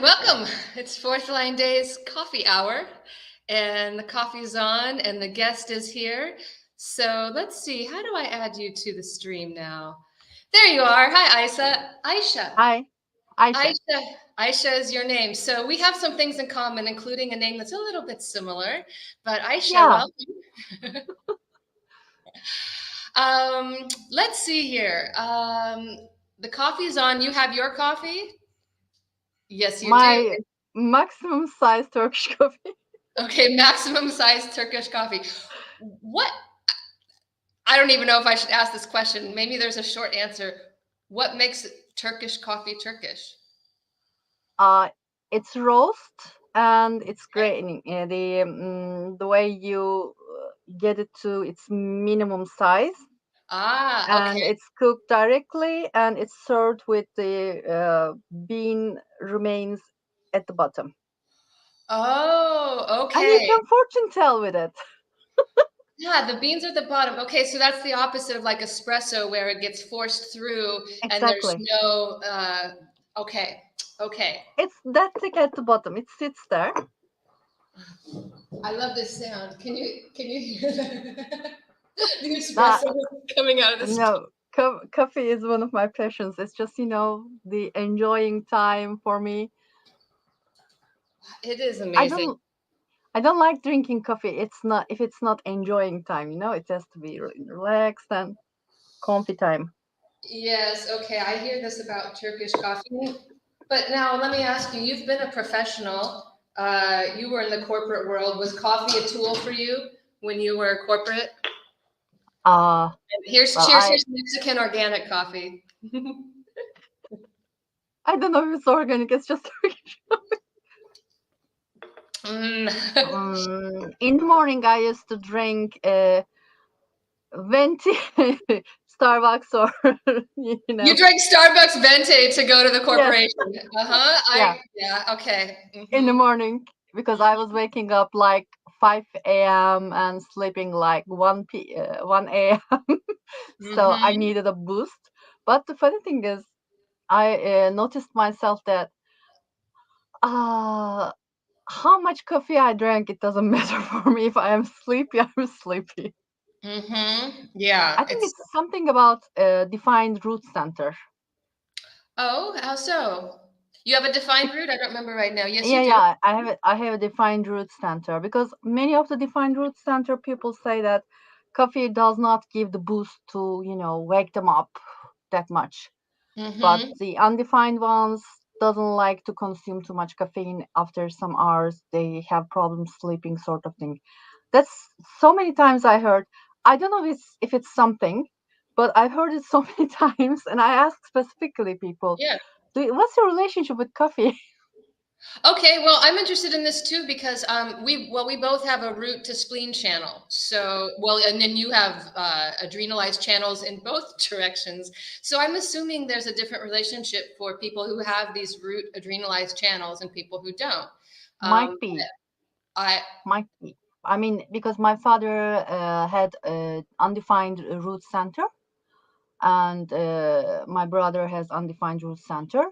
Welcome. It's Fourth Line Days coffee hour, and the coffee's on, and the guest is here. So let's see, how do I add you to the stream now? There you are. Hi, Ayse. Aisha. Hi, Ayse. Aisha. Aisha is your name. So we have some things in common, including a name that's a little bit similar. But Aisha, Yeah, welcome. Let's see here. The coffee's on. You have your coffee? Yes, you do. my maximum size Turkish coffee. Okay, maximum size Turkish coffee. What? I don't even know if I should ask this question. Maybe there's a short answer. What makes Turkish coffee Turkish? Uh, it's roast and it's Okay. graining. The way you get it to its minimum size, Ah, and okay. it's cooked directly, and it's served with the bean remains at the bottom. Oh, And you okay. can fortune tell with it. Yeah, the beans are at the bottom. Okay, so that's the opposite of like espresso where it gets forced through and there's Exactly. no okay. Okay. It's that thick at the bottom. It sits there. I love this sound. Can you hear that? The That espresso coming out of the stove. No, coffee is one of my passions. It's just, the enjoying time for me. It is I amazing. don't I don't like drinking coffee. It's not if it's not enjoying time, it has to be relaxed and comfy time. Yes, okay, I hear this about Turkish coffee. But now let me ask you, you've been a professional. You were in the corporate world. Was coffee a tool for you when you were corporate? Uh And here's well, cheers, here's Mexican organic coffee. I don't know if it's organic. It's just Turkish. Mm. In the morning, I used to drink venti, Starbucks, or you You know, drank Starbucks Venti to go to the yes, corporation. Uh-huh. yeah, Yeah, okay. in the Hmm. morning because I was waking up like 5 a.m. and sleeping like 1 a.m. So I Hmm. needed a boost. But the funny thing is, I noticed myself that uh, how much coffee I drank, it doesn't matter for me. If I am sleepy, I'm sleepy. Yeah, I think it's it's something about defined root center. oh, how so? You have a defined route? I don't remember right now. Yes, you Yeah, do. yeah, I have a defined root center because many of the defined root center people say that coffee does not give the boost to, wake them up that much. But Hmm. the undefined ones doesn't like to consume too much caffeine after some hours. They have problems sleeping, sort of thing. That's so many times I heard. I don't know if it's something, but I've heard it so many times, and I asked specifically people, Yeah. What's your relationship with coffee?" Okay, well, I'm interested in this too because we both have a root to spleen channel. So well, and then you have adrenalized channels in both directions. So I'm assuming there's a different relationship for people who have these root adrenalized channels and people who don't. Might Um, be, I might be. I mean, because my father had undefined root center, and my brother has undefined root center.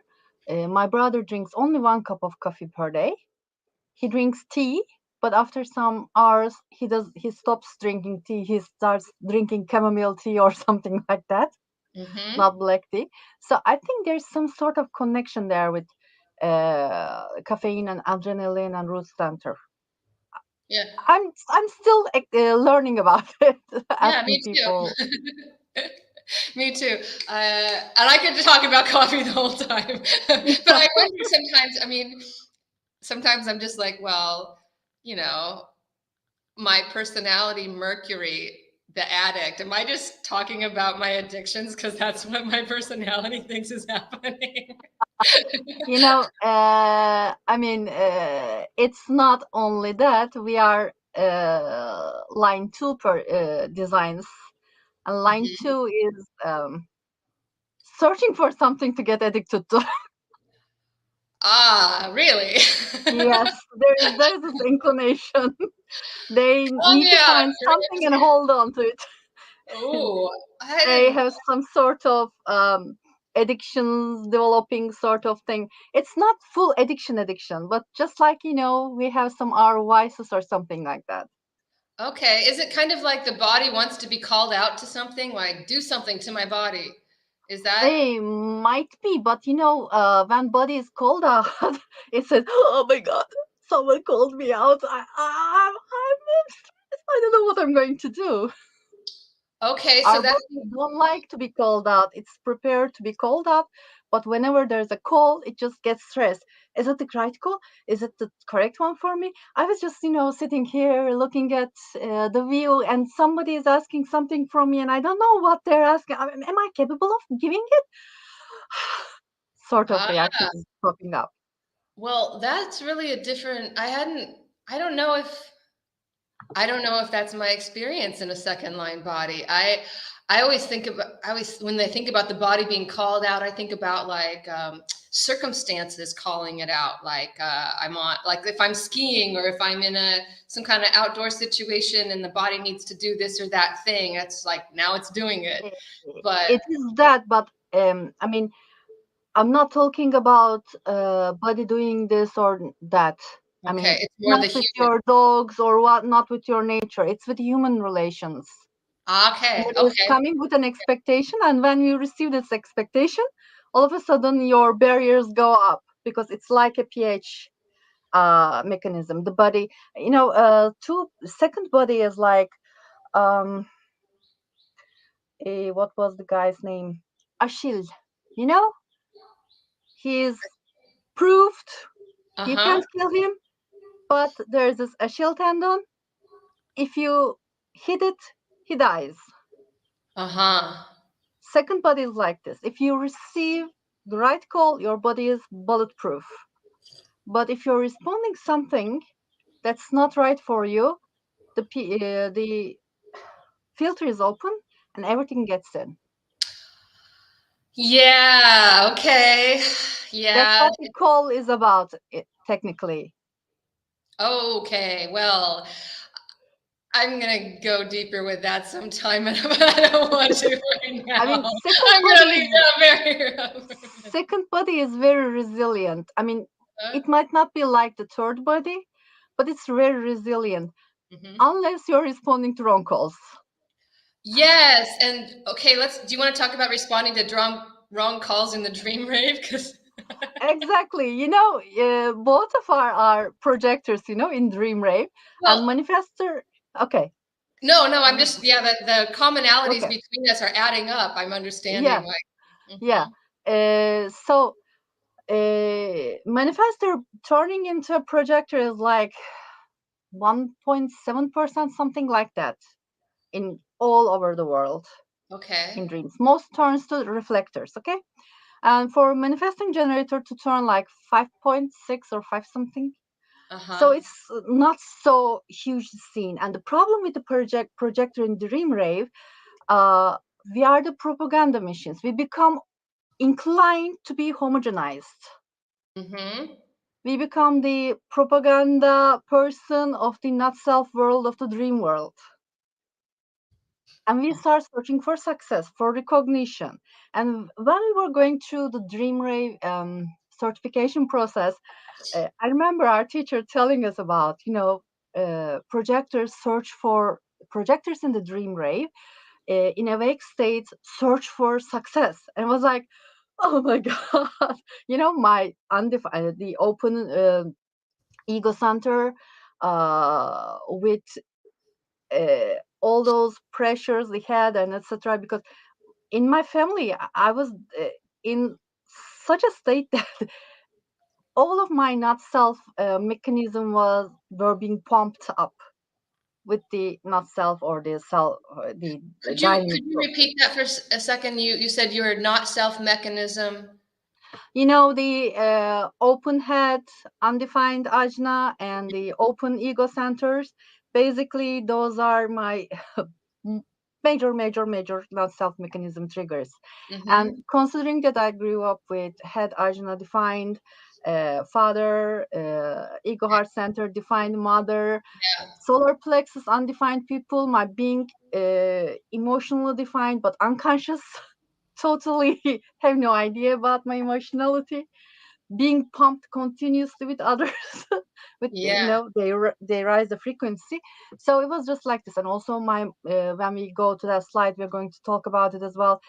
My brother drinks only 1 cup of coffee per day. He drinks tea, but after some hours, he stops drinking tea. He starts drinking chamomile tea or something like that, hmm. not black tea. So I think there's some sort of connection there with caffeine and adrenaline and root center. Yeah, I'm still learning about it, yeah, me asking too. people. Me too. And I could talk about coffee the whole time. But I wonder sometimes, I mean, sometimes I'm just like, well, you know, my personality, Mercury, the addict. Am I just talking about my addictions because that's what my personality thinks is happening? I mean, it's not only that we are line two per designs, and line Mhm. two is searching for something to get addicted to. Ah, really? Yes, there is this inclination. They Oh need to yeah, find something and hold on to it. oh, I They didn't. have some sort of addictions developing sort of thing. It's not full addiction, but just like, we have some our vices or something like that. Okay. Is it kind of like the body wants to be called out to something, like do something to my body? Is that Might be, but when body is called out, it says, "Oh my God, someone called me out. I don't know what I'm going to do." okay? So Our that's body don't like to be called out. It's prepared to be called out, but whenever there's a call, it just gets stressed. Is it the right call? Is it the correct one for me? I was just, sitting here looking at the view, and somebody is asking something from me, and I don't know what they're asking. Am I capable of giving it? Sort of ah, reactions popping up. well, that's really a different. I don't know if I don't know if that's my experience in a second line body. I always think about I always when they think about the body being called out, I think about like circumstances calling it out. Like I'm on like if I'm skiing or if I'm in a some kind of outdoor situation and the body needs to do this or that thing. It's like now it's doing it. Eh, But It is that, but I mean, I'm not talking about body doing this or that. I okay, mean, it's more the not with human. your dogs or what, not with your nature. It's with human relations. Okay, Somebody is okay. coming with an expectation, and when you receive this expectation, all of a sudden your barriers go up because it's like a pH mechanism. The body, two second body is like um, what was the guy's name? Achille. You know, he's proved you Uh-huh. can't kill him, but there's this Achille tendon. If you hit it, he dies. Uh-huh. Second body is like this. If you receive the right call, your body is bulletproof. But if you're responding something that's not right for you, the filter is open and everything gets in. Yeah, okay. That's Yeah. what the call is about, technically. Okay. Well, I'm gonna go deeper with that sometime, but I don't want to right I now. mean, second I'm gonna body leave is that very second body is very resilient. I mean, uh, it might not be like the third body, but it's very resilient mhm. unless you're responding to wrong calls. Yes, and okay, let's do you want to talk about responding to wrong calls in the dream rave? Because Exactly. Both of our projectors, in DreamRave and well, manifester. Okay. no, I'm Mm, just yeah, the commonalities okay. between us are adding up. I'm Yeah. understanding like Yeah. mhm. So manifester turning into a projector is like 1.7%, something like that, in all over the world in Okay. dreams. Most turns to reflectors. Okay. And for manifesting generator to turn like 5.6 or 5 something. So Uh-huh. it's not so huge scene. And the problem with the projector in DreamRave, uh, we are the propaganda machines. We become inclined to be homogenized. Mm-hmm. We become the propaganda person of the not self world of the dream world. And we start searching for success, for recognition. And when we were going through the DreamRave certification process, I remember our teacher telling us about, projectors in the DreamRave in awake state search for success. And I was like, oh my God, my the open ego center with all those pressures they had and etc. Because in my family, I was in such a state that all of my not self mechanism were being pumped up with the not self or the self, the Could dynamic you group. repeat that for a second? You said you are not self mechanism. The open head, undefined ajna, and the open ego centers. Basically, those are my m- major not self mechanism triggers. And Mm-hmm. considering that I grew up with head ajna defined, father, ego heart center defined mother, solar plexus undefined people, my being emotionally defined but unconscious totally have no idea about my emotionality, being pumped continuously with others. With Yeah. they rise the frequency. So it was just like this. And also my when we go to that slide, we're going to talk about it as well.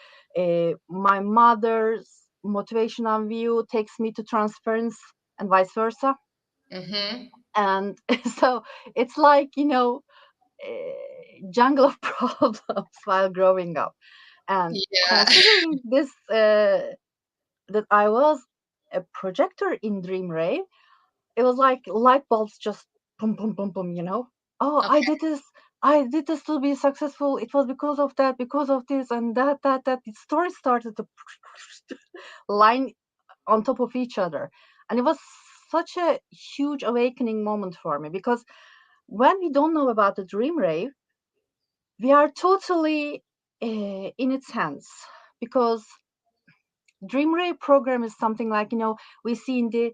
My mother's motivational view takes me to transference and vice versa. Mm-hmm. And so it's like, jungle of problems while growing up. And Yeah. considering this, that I was a projector in DreamRave, it was like light bulbs just boom, boom, boom, boom, Oh, I Okay. did this. I did this to be successful. It was because of that, because of this, and that. The story started to line on top of each other. And it was such a huge awakening moment for me because when we don't know about the dream rave, we are totally in its hands because DreamRave program is something like, we see in the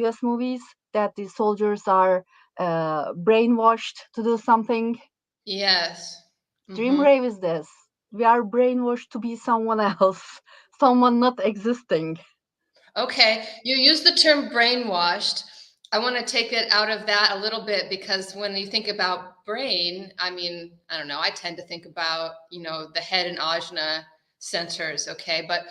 US movies that the soldiers are brainwashed to do something. Yes. Mm-hmm. DreamRave is this. We are brainwashed to be someone else, someone not existing. Okay, you use the term brainwashed. I want to take it out of that a little bit because when you think about brain, I mean, I don't know, I tend to think about, the head and ajna centers, okay? But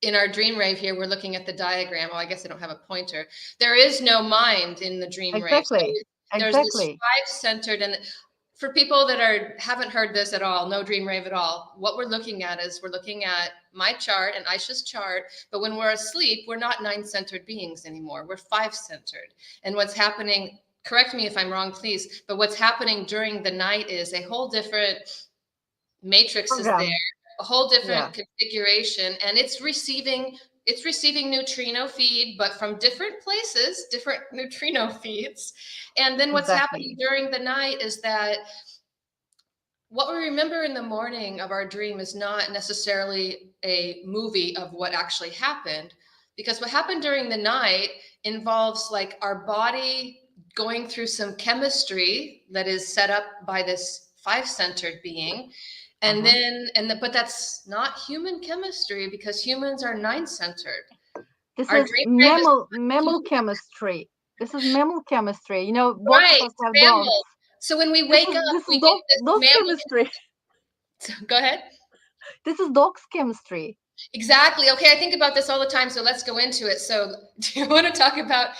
in our dream rave here, we're looking at the diagram. Oh, I guess I don't have a pointer. There is no mind in the dream rave. So Exactly. there's this Exactly. five-centered, and for people that haven't heard this at all, no dream rave at all, what we're looking at is we're looking at my chart and Aisha's chart, but when we're asleep, we're not nine-centered beings anymore. We're five-centered. And what's happening, correct me if I'm wrong, please, but what's happening during the night is a whole different matrix is there, Program. a whole Yeah, different configuration, and it's receiving neutrino feed, but from different places, different neutrino feeds. And then what's happening exactly. during the night is that what we remember in the morning of our dream is not necessarily a movie of what actually happened, because what happened during the night involves like our body going through some chemistry that is set up by this five-centered being, and Uh-huh. but that's not human chemistry because humans are nine-centered. This Our is dream wave is mammal human. chemistry. This is mammal chemistry. Both of Right, us have dogs. mammal. So when we This wake is up, this is we get this dog mammal. chemistry. Go ahead. This is dog's chemistry. Exactly. Okay, I think about this all the time, so let's go into it. So, do you want to talk about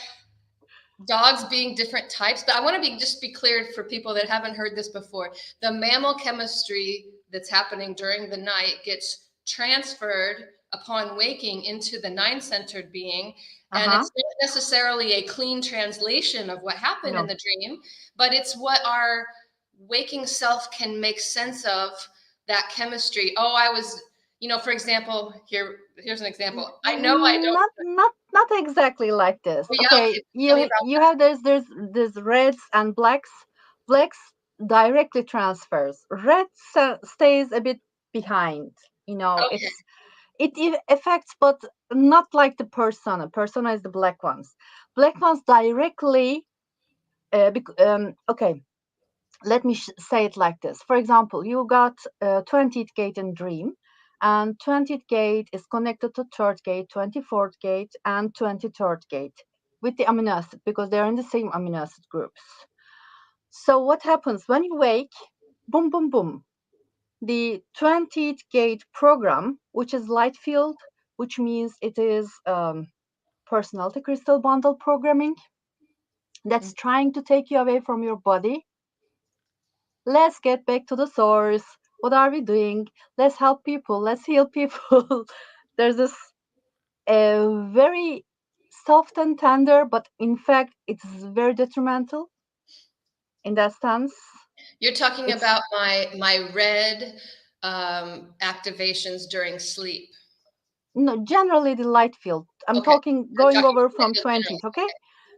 dogs being different types? But I want to be clear for people that haven't heard this before. The mammal chemistry that's happening during the night gets transferred upon waking into the nine-centered being, and Uh-huh. it's not necessarily a clean translation of what happened in No. the dream, but it's what our waking self can make sense of that chemistry. Oh, I was, for example, here's an example. I know I don't. Not exactly like this. Oh, yeah, okay. Okay, Tell me you about you have there's this reds and blacks. Blacks directly transfers. Red stays a bit behind. that. Okay. It affects, but not like the persona. Persona is the black ones. Black ones directly. Okay, let me say it like this. For example, you got 20th gate in dream, and 20th gate is connected to third gate, 24th gate, and 23rd gate with the amino acid because they're in the same amino acid groups. So what happens when you wake? Boom, boom, boom. The 20th gate program, which is light field, which means it is personality crystal bundle programming that's trying to take you away from your body. Let's get back to the source. What are we doing? Let's help people. Let's heal people. There's this very soft and tender, but in fact, it's very detrimental in that sense. You're talking It's about my red activations during sleep. no, generally the light field. I'm Okay. talking I'm going talking over from just generally. 20th, okay?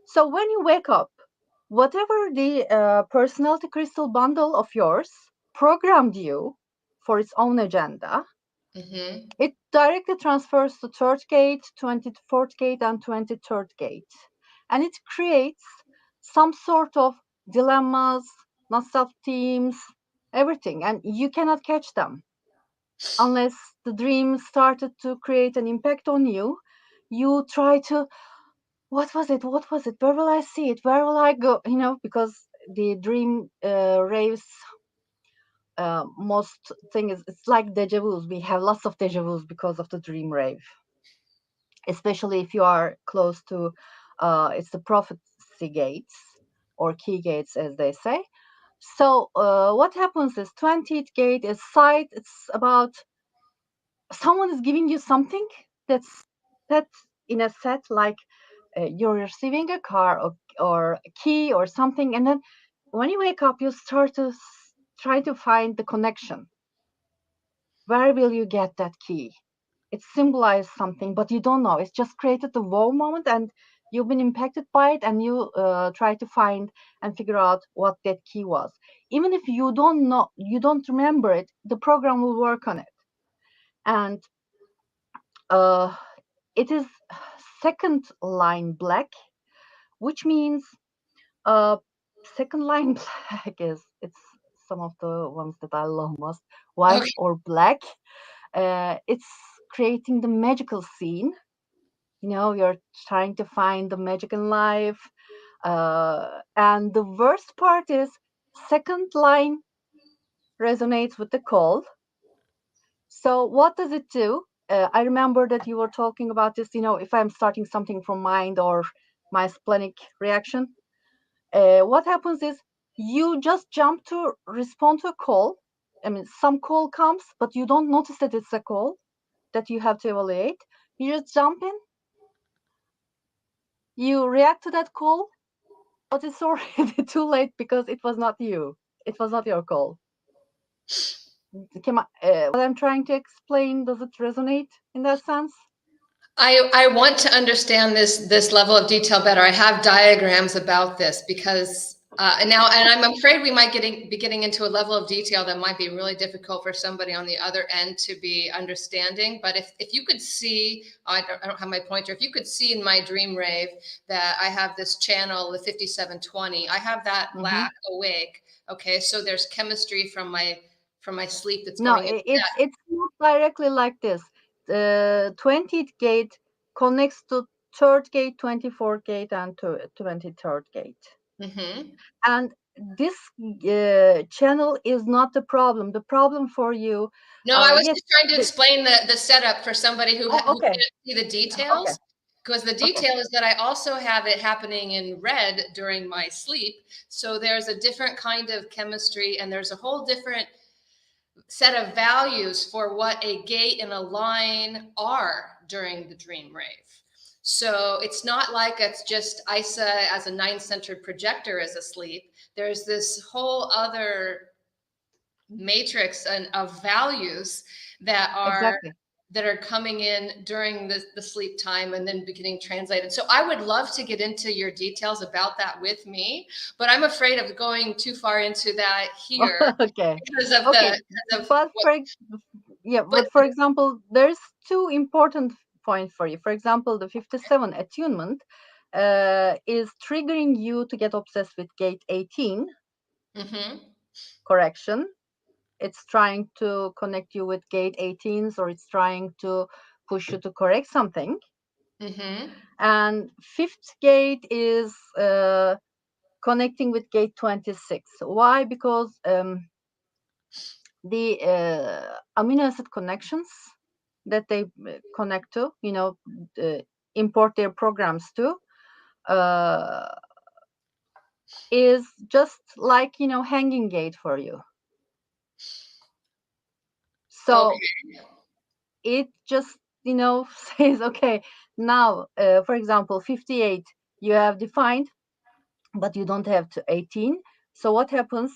So when you wake up, whatever the personality crystal bundle of yours programmed you for its own agenda, Hmm. it directly transfers to third gate, 24th gate, and 23rd gate. And it creates some sort of dilemmas, non self teams, everything. And you cannot catch them. unless the dream started to create an impact on you, you try to, what was it? What was it? Where will I see it? Where will I go? Because the dream raves, most thing is, it's like deja vus. We have lots of deja vus because of the dream rave, especially if you are close to, it's the prophecy gates or key gates, as they say. So what happens is 20th gate is sight. It's about someone is giving you something that's set in a set, like you're receiving a car, or a key or something, and then when you wake up, you start to try to find the connection. Where will you get that key? It symbolizes something, but you don't know. It's just created the wow moment, and you've been impacted by it, and you try to find and figure out what that key was. Even if you don't know, you don't remember it, the program will work on it. And uh, it is second line black, which means uh, second line black is, it's some of the ones that I love most. White Okay. or black, it's creating the magical scene. You're trying to find the magic in life. And the worst part is second line resonates with the call. So what does it do? I remember that you were talking about this, if I'm starting something from mind or my splenic reaction, what happens is you just jump to respond to a call. I mean, some call comes, but you don't notice that it's a call that you have to evaluate. You just jump in, you react to that call, but it's already too late because it was not you. It was not your call. What I'm trying to explain, does it resonate in that sense? I want to understand this level of detail better. I have diagrams about this because and I'm afraid we might be getting into a level of detail that might be really difficult for somebody on the other end to be understanding. But if you could see, I don't have my pointer. If you could see in my dream rave that I have this channel, the 5720, I have that Mm-hmm. black awake. Okay, so there's chemistry from my sleep that's No, going into it's not directly like this. The 20th gate connects to third gate, 24th gate, and to 23rd gate. that. Hmm. And this channel is not the problem. The problem for you, No, I was yes. just trying to explain the setup for somebody Oh, who okay, can't see the okay, details. Because the okay, detail is that I also have it happening in red during my sleep. So there's a different kind of chemistry, and there's a whole different set of values for what a gate and a line are during the dream rave. So it's not like it's just Ayse as a nine-centered projector is asleep. There's this whole other matrix and of values that are exactly. coming in during the sleep time and then getting translated. So I would love to get into your details about that with me, but I'm afraid of going too far into that here Okay, because of okay. because of But what, yeah, but but for example, there's two important points for you. For example, the 57 attunement is triggering you to get obsessed with gate 18 mhm, correction. It's trying to connect you with gate 18s, or it's trying to push you to correct something. mhm, And fifth gate is connecting with gate 26. Why? Because the amino acid connections that they connect to, import their programs to, uh, is just like, hanging gate for you. So okay, it just, says, okay, now, for example, 58, you have defined, but you don't have to 18. So what happens?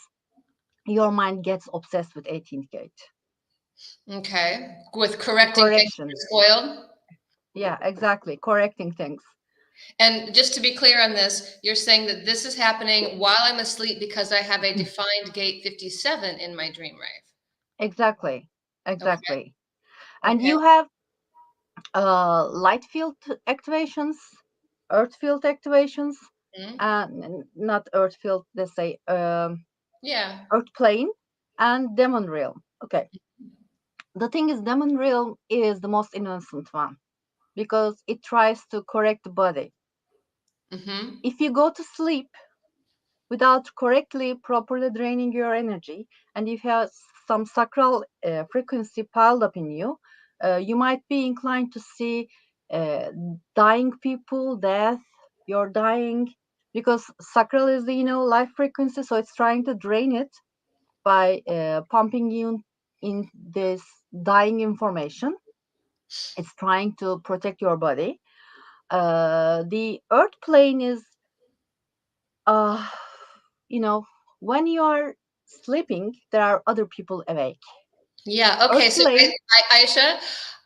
Your mind gets obsessed with 18th gate. okay, with correcting things that Correction. are spoiled. Yeah, exactly. Correcting things. And just to be clear on this, you're saying that this is happening while I'm asleep because I have a defined gate 57 in my dream rave. Exactly. Okay. Exactly. And Okay. you have light field activations, earth field activations, Mhm. and not earth field, let's say Yeah. earth plane and demon realm. Okay. The thing is, demon realm is the most innocent one because it tries to correct the body. Mm-hmm. If you go to sleep without correctly, properly draining your energy, and if you have some sacral frequency piled up in you, you might be inclined to see uh, dying people, death, you're dying, because sacral is the life frequency, so it's trying to drain it by pumping you in this dying information. It's trying to protect your body. The earth plane is uh, you know, when you are sleeping, there are other people awake. Yeah. Okay. Earth So, plane, Aisha,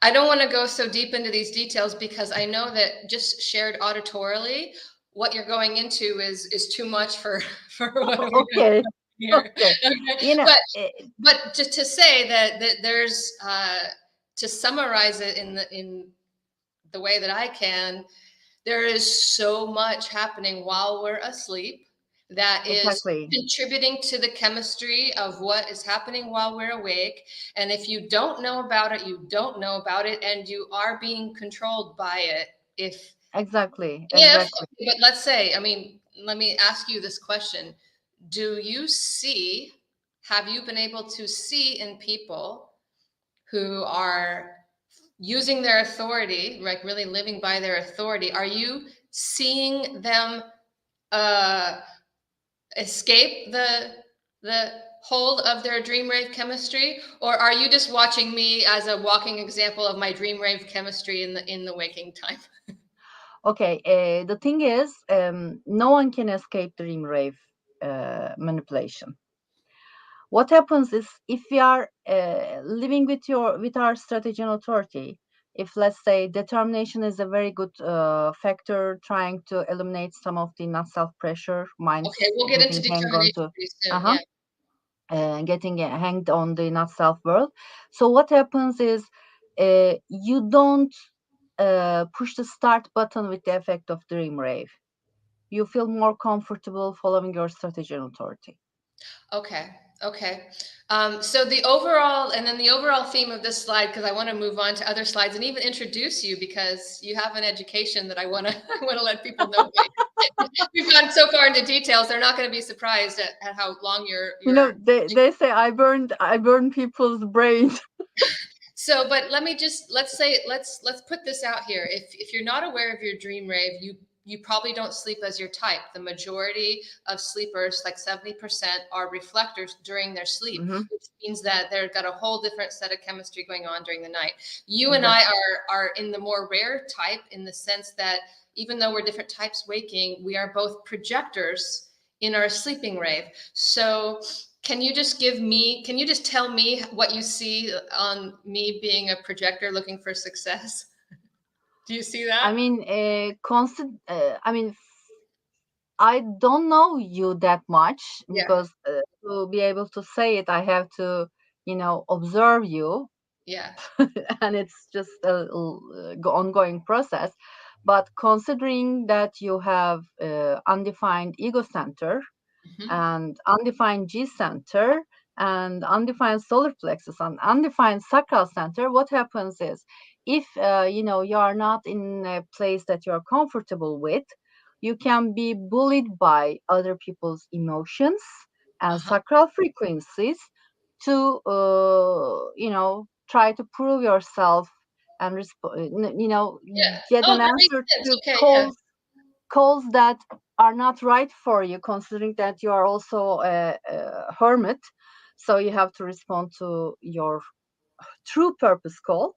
I don't want to go so deep into these details because I know that just shared auditorily, what you're going into is too much for for what we have okay, here. okay, Okay. you know, But eh, just to say that there's to summarize it in the way that I can, there is so much happening while we're asleep that is exactly, contributing to the chemistry of what is happening while we're awake. And if you don't know about it, you don't know about it, and you are being controlled by it. exactly, If, exactly. but let's say, I mean, let me ask you this question. Do you see, have you been able to see in people who are using their authority, like really living by their authority, are you seeing them uh, escape the hold of their dream rave chemistry, or are you just watching me as a walking example of my dream rave chemistry in the waking time? Okay, the thing is, no one can escape dream rave manipulation. What happens is, if we are living with our strategy and authority, if, let's say, determination is a very good factor trying to eliminate some of the not self pressure, minds Okay, we'll get into getting hang on determination to pretty soon. uh-huh Yeah. getting hanged on the not self world. So what happens is, you don't push the start button with the effect of dream rave. You feel more comfortable following your strategy and authority. Okay. Okay. So the overall, and then the overall theme of this slide, because I want to move on to other slides and even introduce you because you have an education that I want to I want to let people know. We've gone so far into details; they're not going to be surprised at how long your. They say I burn people's brains. So, but let me just let's say let's put this out here. If you're not aware of your dream rave, you probably don't sleep as your type. The majority of sleepers, like 70%, are reflectors during their sleep, Hmm. which means that they've got a whole different set of chemistry going on during the night. You and I Exactly. are in the more rare type in the sense that even though we're different types waking, we are both projectors in our sleeping rave. So can you just tell me what you see on me being a projector looking for success? Do you see I that? mean, I mean, I don't know you that much, Yeah. because to be able to say it, I have to, observe you, Yeah. and it's just ongoing process. But considering that you have undefined ego center Hmm. and undefined G center and undefined solar plexus and undefined sacral center, what happens is, if you are not in a place that you're comfortable with, you can be bullied by other people's emotions and Uh-huh. sacral frequencies to try to prove yourself and Yeah. get Oh, an that makes answer sense. to Okay. Yeah. calls that are not right for you, considering that you are also a hermit. So you have to respond to your true purpose call.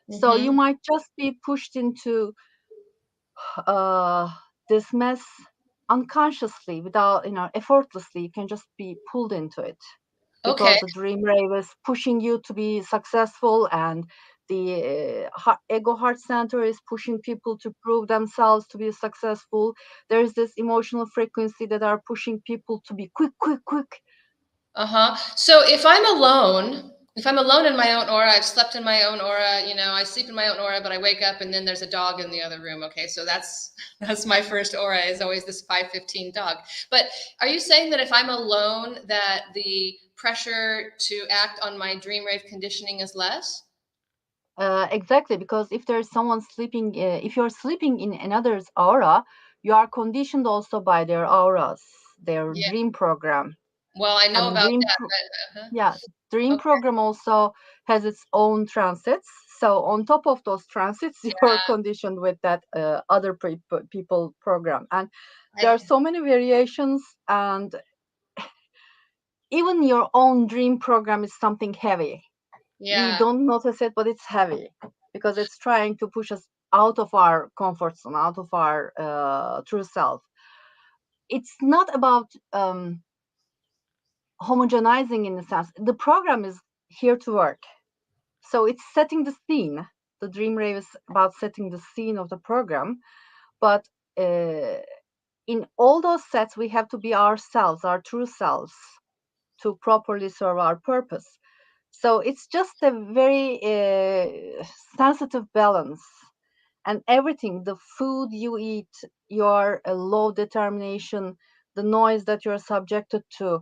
So you Hmm. might just be pushed into uh, this mess unconsciously, without, effortlessly. You can just be pulled into it Okay. because the dream rave is pushing you to be successful, and the ego heart center is pushing people to prove themselves to be successful. There's this emotional frequency that are pushing people to be quick, quick, quick. Uh-huh. So if I'm alone, If I'm alone in my own aura, I've slept in my own aura, I sleep in my own aura, but I wake up and then there's a dog in the other room. Okay, so that's my first aura is always this 515 dog. But are you saying that if I'm alone, that the pressure to act on my dream rave conditioning is less? Exactly, because if there's someone sleeping, if you're sleeping in another's aura, you are conditioned also by their auras, their Yeah. dream program. Well, I know And about that, but yeah, dream okay. program also has its own transits. So on top of those transits, you're Yeah. conditioned with that other people program. And there are I so many variations, and even your own dream program is something heavy. We yeah. don't notice it, but it's heavy because it's trying to push us out of our comfort zone, out of our true self. It's not about homogenizing in the sense. The program is here to work. So it's setting the scene. The dream rave is about setting the scene of the program. But uh, in all those sets, we have to be ourselves, our true selves, to properly serve our purpose. So it's just a very sensitive balance. And everything, the food you eat, your low determination, the noise that you're subjected to,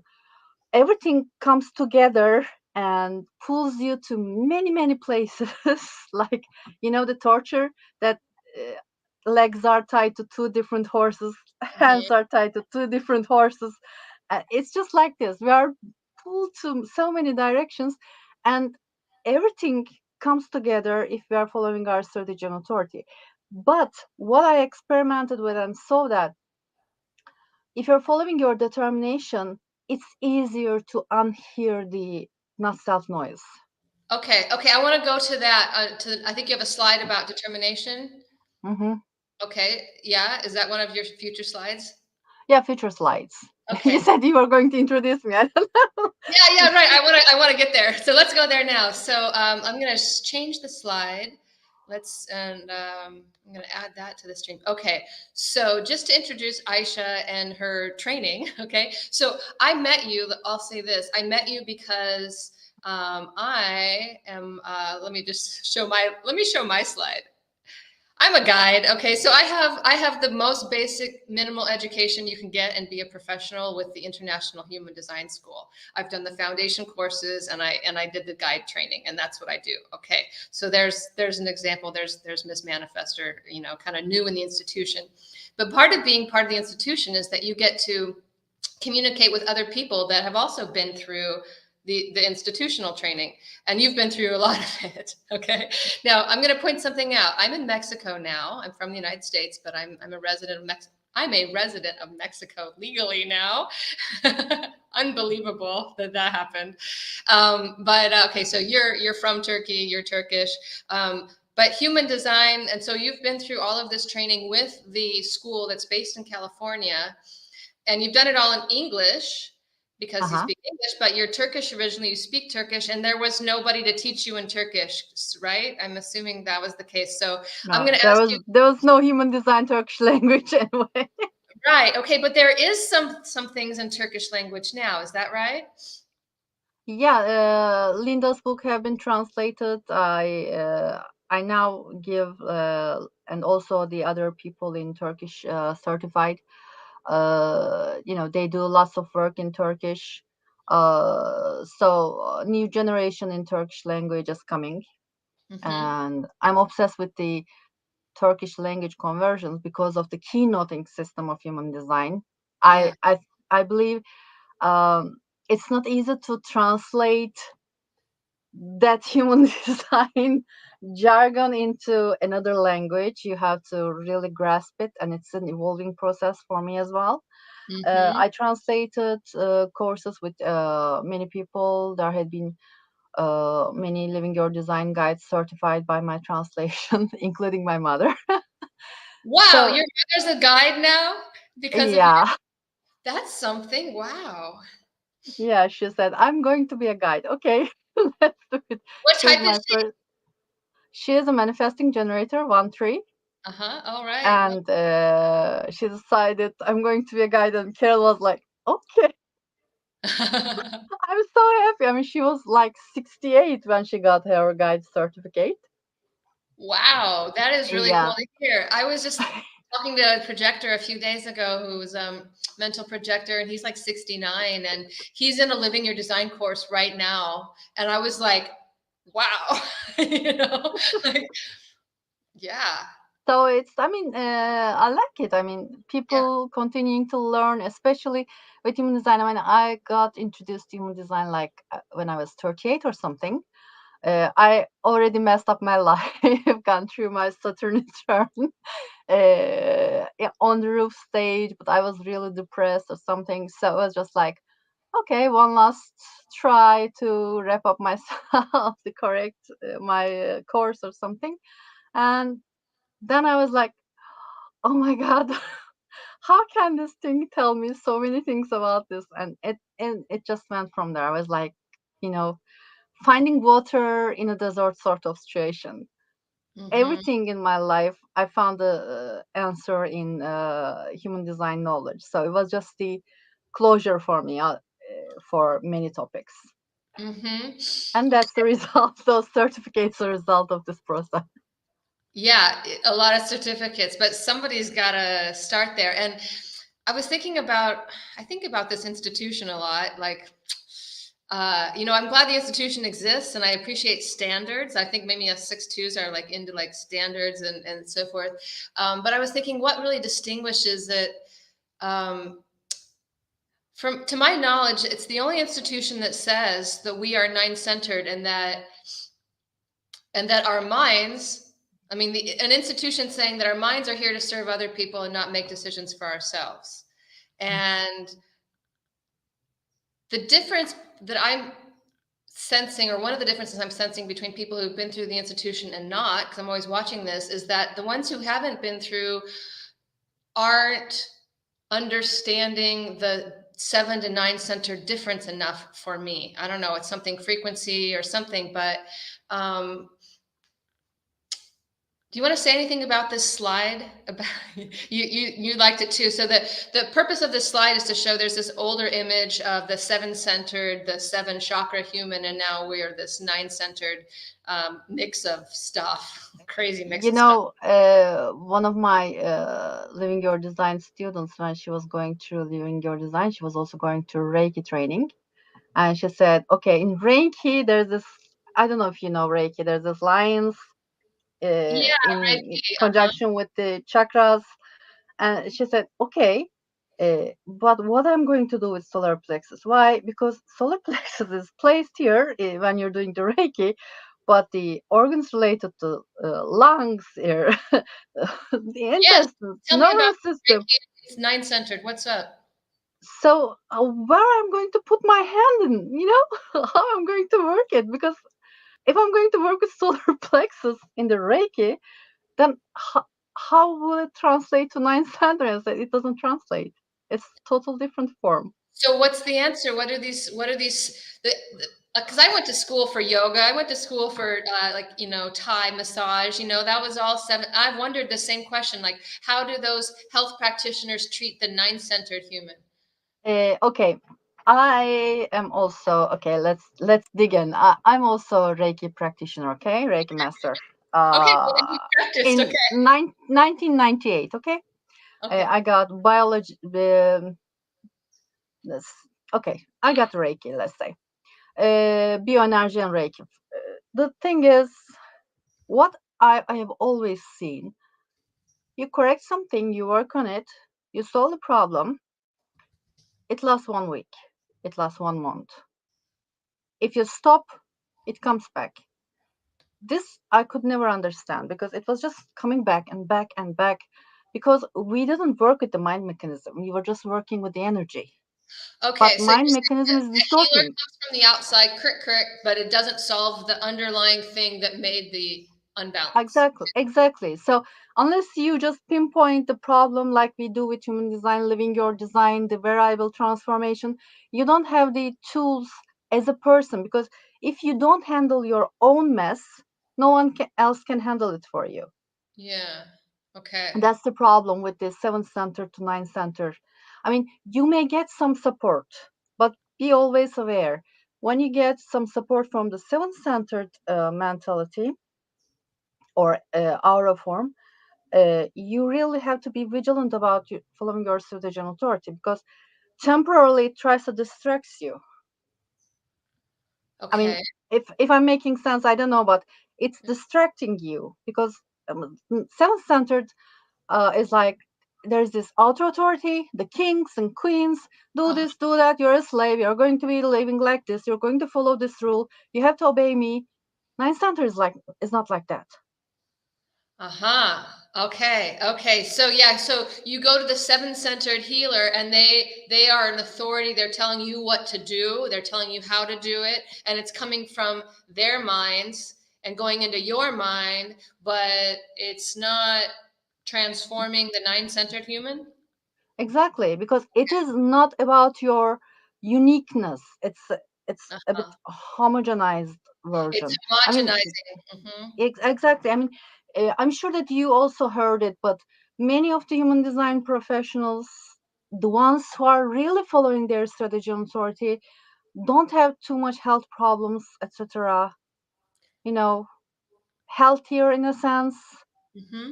everything comes together and pulls you to many many places like the torture that legs are tied to two different horses, Mhm. hands are tied to two different horses. It's just like this, we are pulled to so many directions, and everything comes together if we are following our strategy and authority. But what I experimented with and saw that if you're following your determination, it's easier to unhear the not self noise. Okay. Okay. I want to go to that. I think you have a slide about determination. Hmm. Okay. Yeah. Is that one of your future slides? Yeah, future slides. You Okay. said you were going to introduce me. I don't know. Yeah. Yeah. Right. I want to get there. So let's go there now. So I'm gonna change the slide. I'm gonna add that to the stream. Okay. So just to introduce Aisha and her training. Okay. So I met you. I'll say this. I met you because I am. Let me show my slide. I'm a guide. Okay, so I have the most basic minimal education you can get and be a professional with the International Human Design School. I've done the foundation courses and I did the guide training, and that's what I do. Okay, so there's an example. There's Miss Manifester, kind of new in the institution, but part of being part of the institution is that you get to communicate with other people that have also been through the institutional training, and you've been through a lot of it. Okay, now I'm going to point something out. I'm in Mexico now. I'm from the United States, but I'm a resident of Mexico. I'm a resident of Mexico legally now. Unbelievable that happened. But okay, so you're from Turkey. You're Turkish. But human design, and so you've been through all of this training with the school that's based in California, and you've done it all in English because you Uh-huh. speak English, but you're Turkish originally, you speak Turkish, and there was nobody to teach you in Turkish, right? I'm assuming that was the case. So I'm No, going to there ask was you, there was no human design Turkish language anyway. right? Okay, but there is some things in Turkish language now. Is that right? Yeah, Linda's book have been translated. I now give and also the other people in Turkish certified. They do lots of work in Turkish. So new generation in Turkish language is coming, Hmm. and I'm obsessed with the Turkish language conversions because of the keynoting system of human design. Yeah. I believe um, it's not easy to translate that human design jargon into another language. You have to really grasp it, and it's an evolving process for me as well. Hmm. I translated courses with many people. There had been many Living Your Design guides certified by my translation, including my mother. Wow, So your mother's a guide now because of you. yeah, That's something. Wow. yeah, she said, I'm going to be a guide. Okay, let's do it. What She was type is my she? first. She is a manifesting generator, 1-3. Uh-huh. All right. Well, And she decided I'm going to be a guide. And Carol was like, okay, I'm so happy. I mean, she was like 68 when she got her guide certificate. Wow, that is really cool Yeah. to hear. I was just talking to a projector a few days ago who's mental projector, and he's like 69, and he's in a living your design course right now. And I was like, wow, you know, like, yeah, So it's, I mean, I like it. I mean, yeah. people continuing to learn, especially with human design. I mean, I got introduced to human design like when I was 38 or something. I already messed up my life, gone through my Saturn return yeah, on the roof stage, but I was really depressed or something. So it was just like, okay, one last try to wrap up myself, to correct my course or something. And then I was like, oh my God, how can this thing tell me so many things about this? And it just went from there. I was like, you know, finding water in a desert sort of situation. Hmm. Everything in my life, I found the answer in human design knowledge. So it was just the closure for me for many topics. Hmm. And that's the result. Those certificates are a result of this process. Yeah, a lot of certificates, but somebody's got to start there. And I was thinking about, I think about this institution a lot. Like, I'm glad the institution exists, and I appreciate standards. I think maybe us 6-2s are like into like standards and so forth. But I was thinking, what really distinguishes it? Um, from to my knowledge, it's the only institution that says that we are nine centered, and that our minds, I mean, an institution saying that our minds are here to serve other people and not make decisions for ourselves. And the difference that I'm sensing, or one of the differences I'm sensing between people who've been through the institution and not, because I'm always watching this, is that the ones who haven't been through aren't understanding the 7 to 9 center difference enough for me. I don't know, it's something frequency or something, but do you want to say anything about this slide? About you liked it too. So the purpose of this slide is to show there's this older image of the 7 centered, the 7 chakra human, and now we're this 9 centered mix of stuff, crazy mix You of stuff. know, one of my Living Your Design students, when she was going through Living Your Design, she was also going through Reiki training. And she said, okay, in Reiki, there's this, I don't know if you know Reiki, there's this lines Yeah, in Reiki. Uh-huh. conjunction with the chakras. And she said, okay, but what I'm going to do with solar plexus? Why? Because solar plexus is placed here when you're doing the Reiki, but the organs related to lungs, here, the Yes. intestines, Tell me about nervous system. Reiki. It's 9 centered. What's up? So where I'm going to put my hand in, how I'm going to work it? Because if I'm going to work with solar plexus in the Reiki, then how will it translate to nine centers? It doesn't translate. It's total different form. So what's the answer? What are these? What are these? Because I went to school for yoga. I went to school for like Thai massage. That was all seven. I wondered the same question. Like, how do those health practitioners treat the 9 centered human? Okay, I am also okay. Let's dig in. I'm also a Reiki practitioner. Okay, Reiki master. Okay, well, then you Uh, practiced. in Okay, 1998. Okay, okay, I got biology. Okay, I got Reiki. Let's say bioenergy and Reiki. The thing is, what I have always seen, you correct something, you work on it, you solve the problem, it lasts 1 week, it lasts 1 month. If you stop, it comes back. This I could never understand because it was just coming back and back and back because we didn't work with the mind mechanism. We were just working with the energy. okay. But So you're mind saying mechanism that is a healer distorting. comes from the outside, crick crick, but it doesn't solve the underlying thing that made the unbalance. Exactly, exactly. So unless you just pinpoint the problem like we do with human design, living your design, the variable transformation, you don't have the tools as a person because if you don't handle your own mess, no one else can handle it for you. Yeah. Okay. And that's the problem with the 7 center to 9 center. I mean, you may get some support, but be always aware. When you get some support from the seven-centered mentality or aura form, you really have to be vigilant about following your strategy and authority, because temporarily it tries to distract you. I mean, Okay. if I'm making sense, I don't know, but it's distracting you because seven-centered is like there's this outer authority, the kings and queens, do Uh-huh. this, do that, you're a slave, you're going to be living like this, you're going to follow this rule, you have to obey me. Nine-centered is not like that. Uh-huh. Okay. Okay. So yeah, so you go to the seven-centered healer and they are an authority. They're telling you what to do. They're telling you how to do it, and it's coming from their minds and going into your mind, but it's not transforming the nine-centered human. Exactly, because it is not about your uniqueness. It's a bit Uh-huh. homogenized It's version. I mean, homogenizing. Hmm. exactly. I mean, I'm sure that you also heard it, but many of the human design professionals, the ones who are really following their strategy and authority, don't have too much health problems, etc. You know, healthier in a sense. Hmm.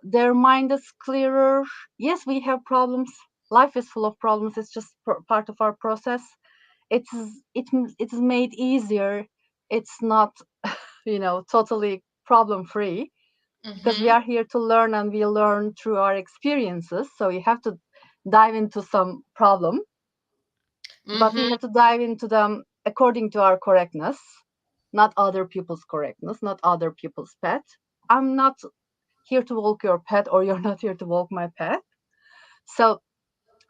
Their mind is clearer. Yes, we have problems. Life is full of problems. It's just part of our process. It's it's made easier. It's not totally problem free, because we Hmm. are here to learn, and we learn through our experiences. So you have to dive into some problem, but we Hmm. have to dive into them according to our correctness, not other people's correctness, not other people's path. I'm not here to walk your path, or you're not here to walk my path. So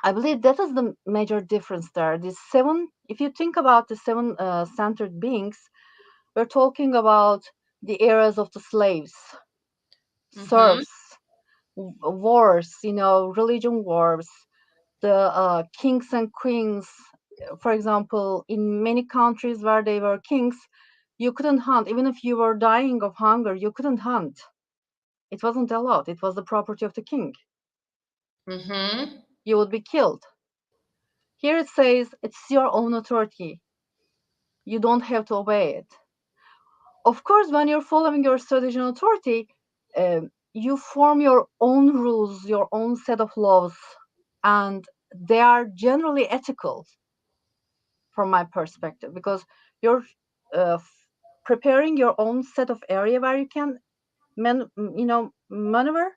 I believe that is the major difference there. The seven, if you think about the seven centered beings, we're talking about the eras of the slaves, Hmm. serfs, wars, religion wars, the kings and queens. For example, in many countries where they were kings, you couldn't hunt. Even if you were dying of hunger, you couldn't hunt. It wasn't allowed. It was the property of the king. Hmm. You would be killed. Here it says it's your own authority. You don't have to obey it. Of course, when you're following your strategy and authority, you form your own rules, your own set of laws, and they are generally ethical from my perspective, because you're preparing your own set of area where you can maneuver,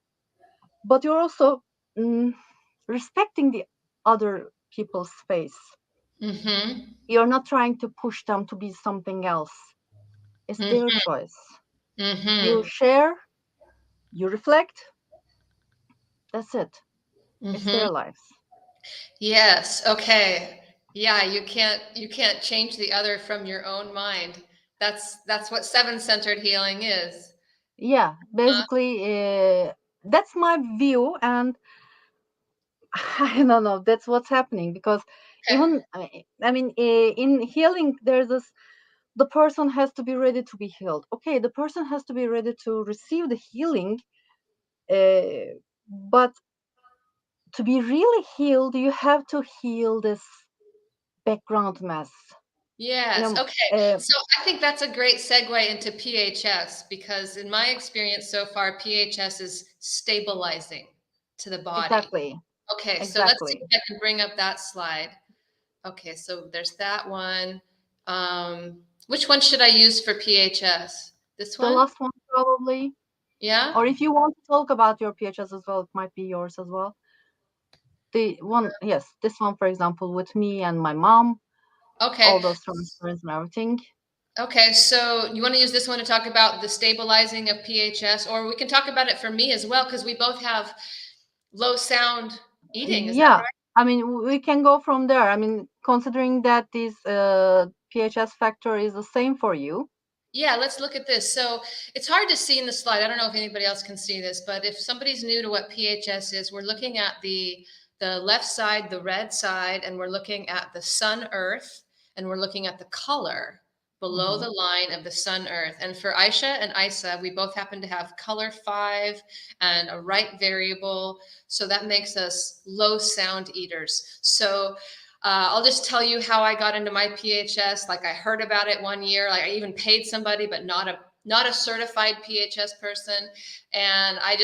but you're also mm, respecting the other people's space. Hmm. You're not trying to push them to be something else. It's their choice. You Hmm. share, you reflect, that's it. It's Hmm. their lives. Yes. Okay. Yeah, you can't change the other from your own mind. That's what seven-centered healing is. Yeah, Uh, basically, that's my view, and I don't know, that's what's happening, because okay. even, I mean, in healing, there's this, the person has to be ready to be healed. Okay, the person has to be ready to receive the healing, but to be really healed, you have to heal this background mess. You Yes. know, Okay. So I think that's a great segue into PHS because in my experience so far, PHS is stabilizing to the body. exactly, Okay. So let's see exactly. if I can bring up that slide. Okay. So there's that one. Which one should I use for PHS? This The one? last one probably, Yeah. or if you want to talk about your PHS as well, it might be yours as well. The one, yes, this one, for example, with me and my mom, Okay. all those transference and everything. Okay, so you want to use this one to talk about the stabilizing of PHS, or we can talk about it for me as well, because we both have low sound eating. Is that Yeah, right? I mean, we can go from there. I mean, considering that this PHS factor is the same for you. Yeah, let's look at this. So it's hard to see in the slide. I don't know if anybody else can see this, but if somebody's new to what PHS is, we're looking at the left side, the red side, and we're looking at the sun earth, and we're looking at the color below Hmm. the line of the sun earth. And for Aisha and Isa, we both happen to have color 5 and a right variable. So that makes us low sound eaters. So I'll just tell you how I got into my PHS. Like I heard about it one year. Like I even paid somebody, but not a certified PHS person. And I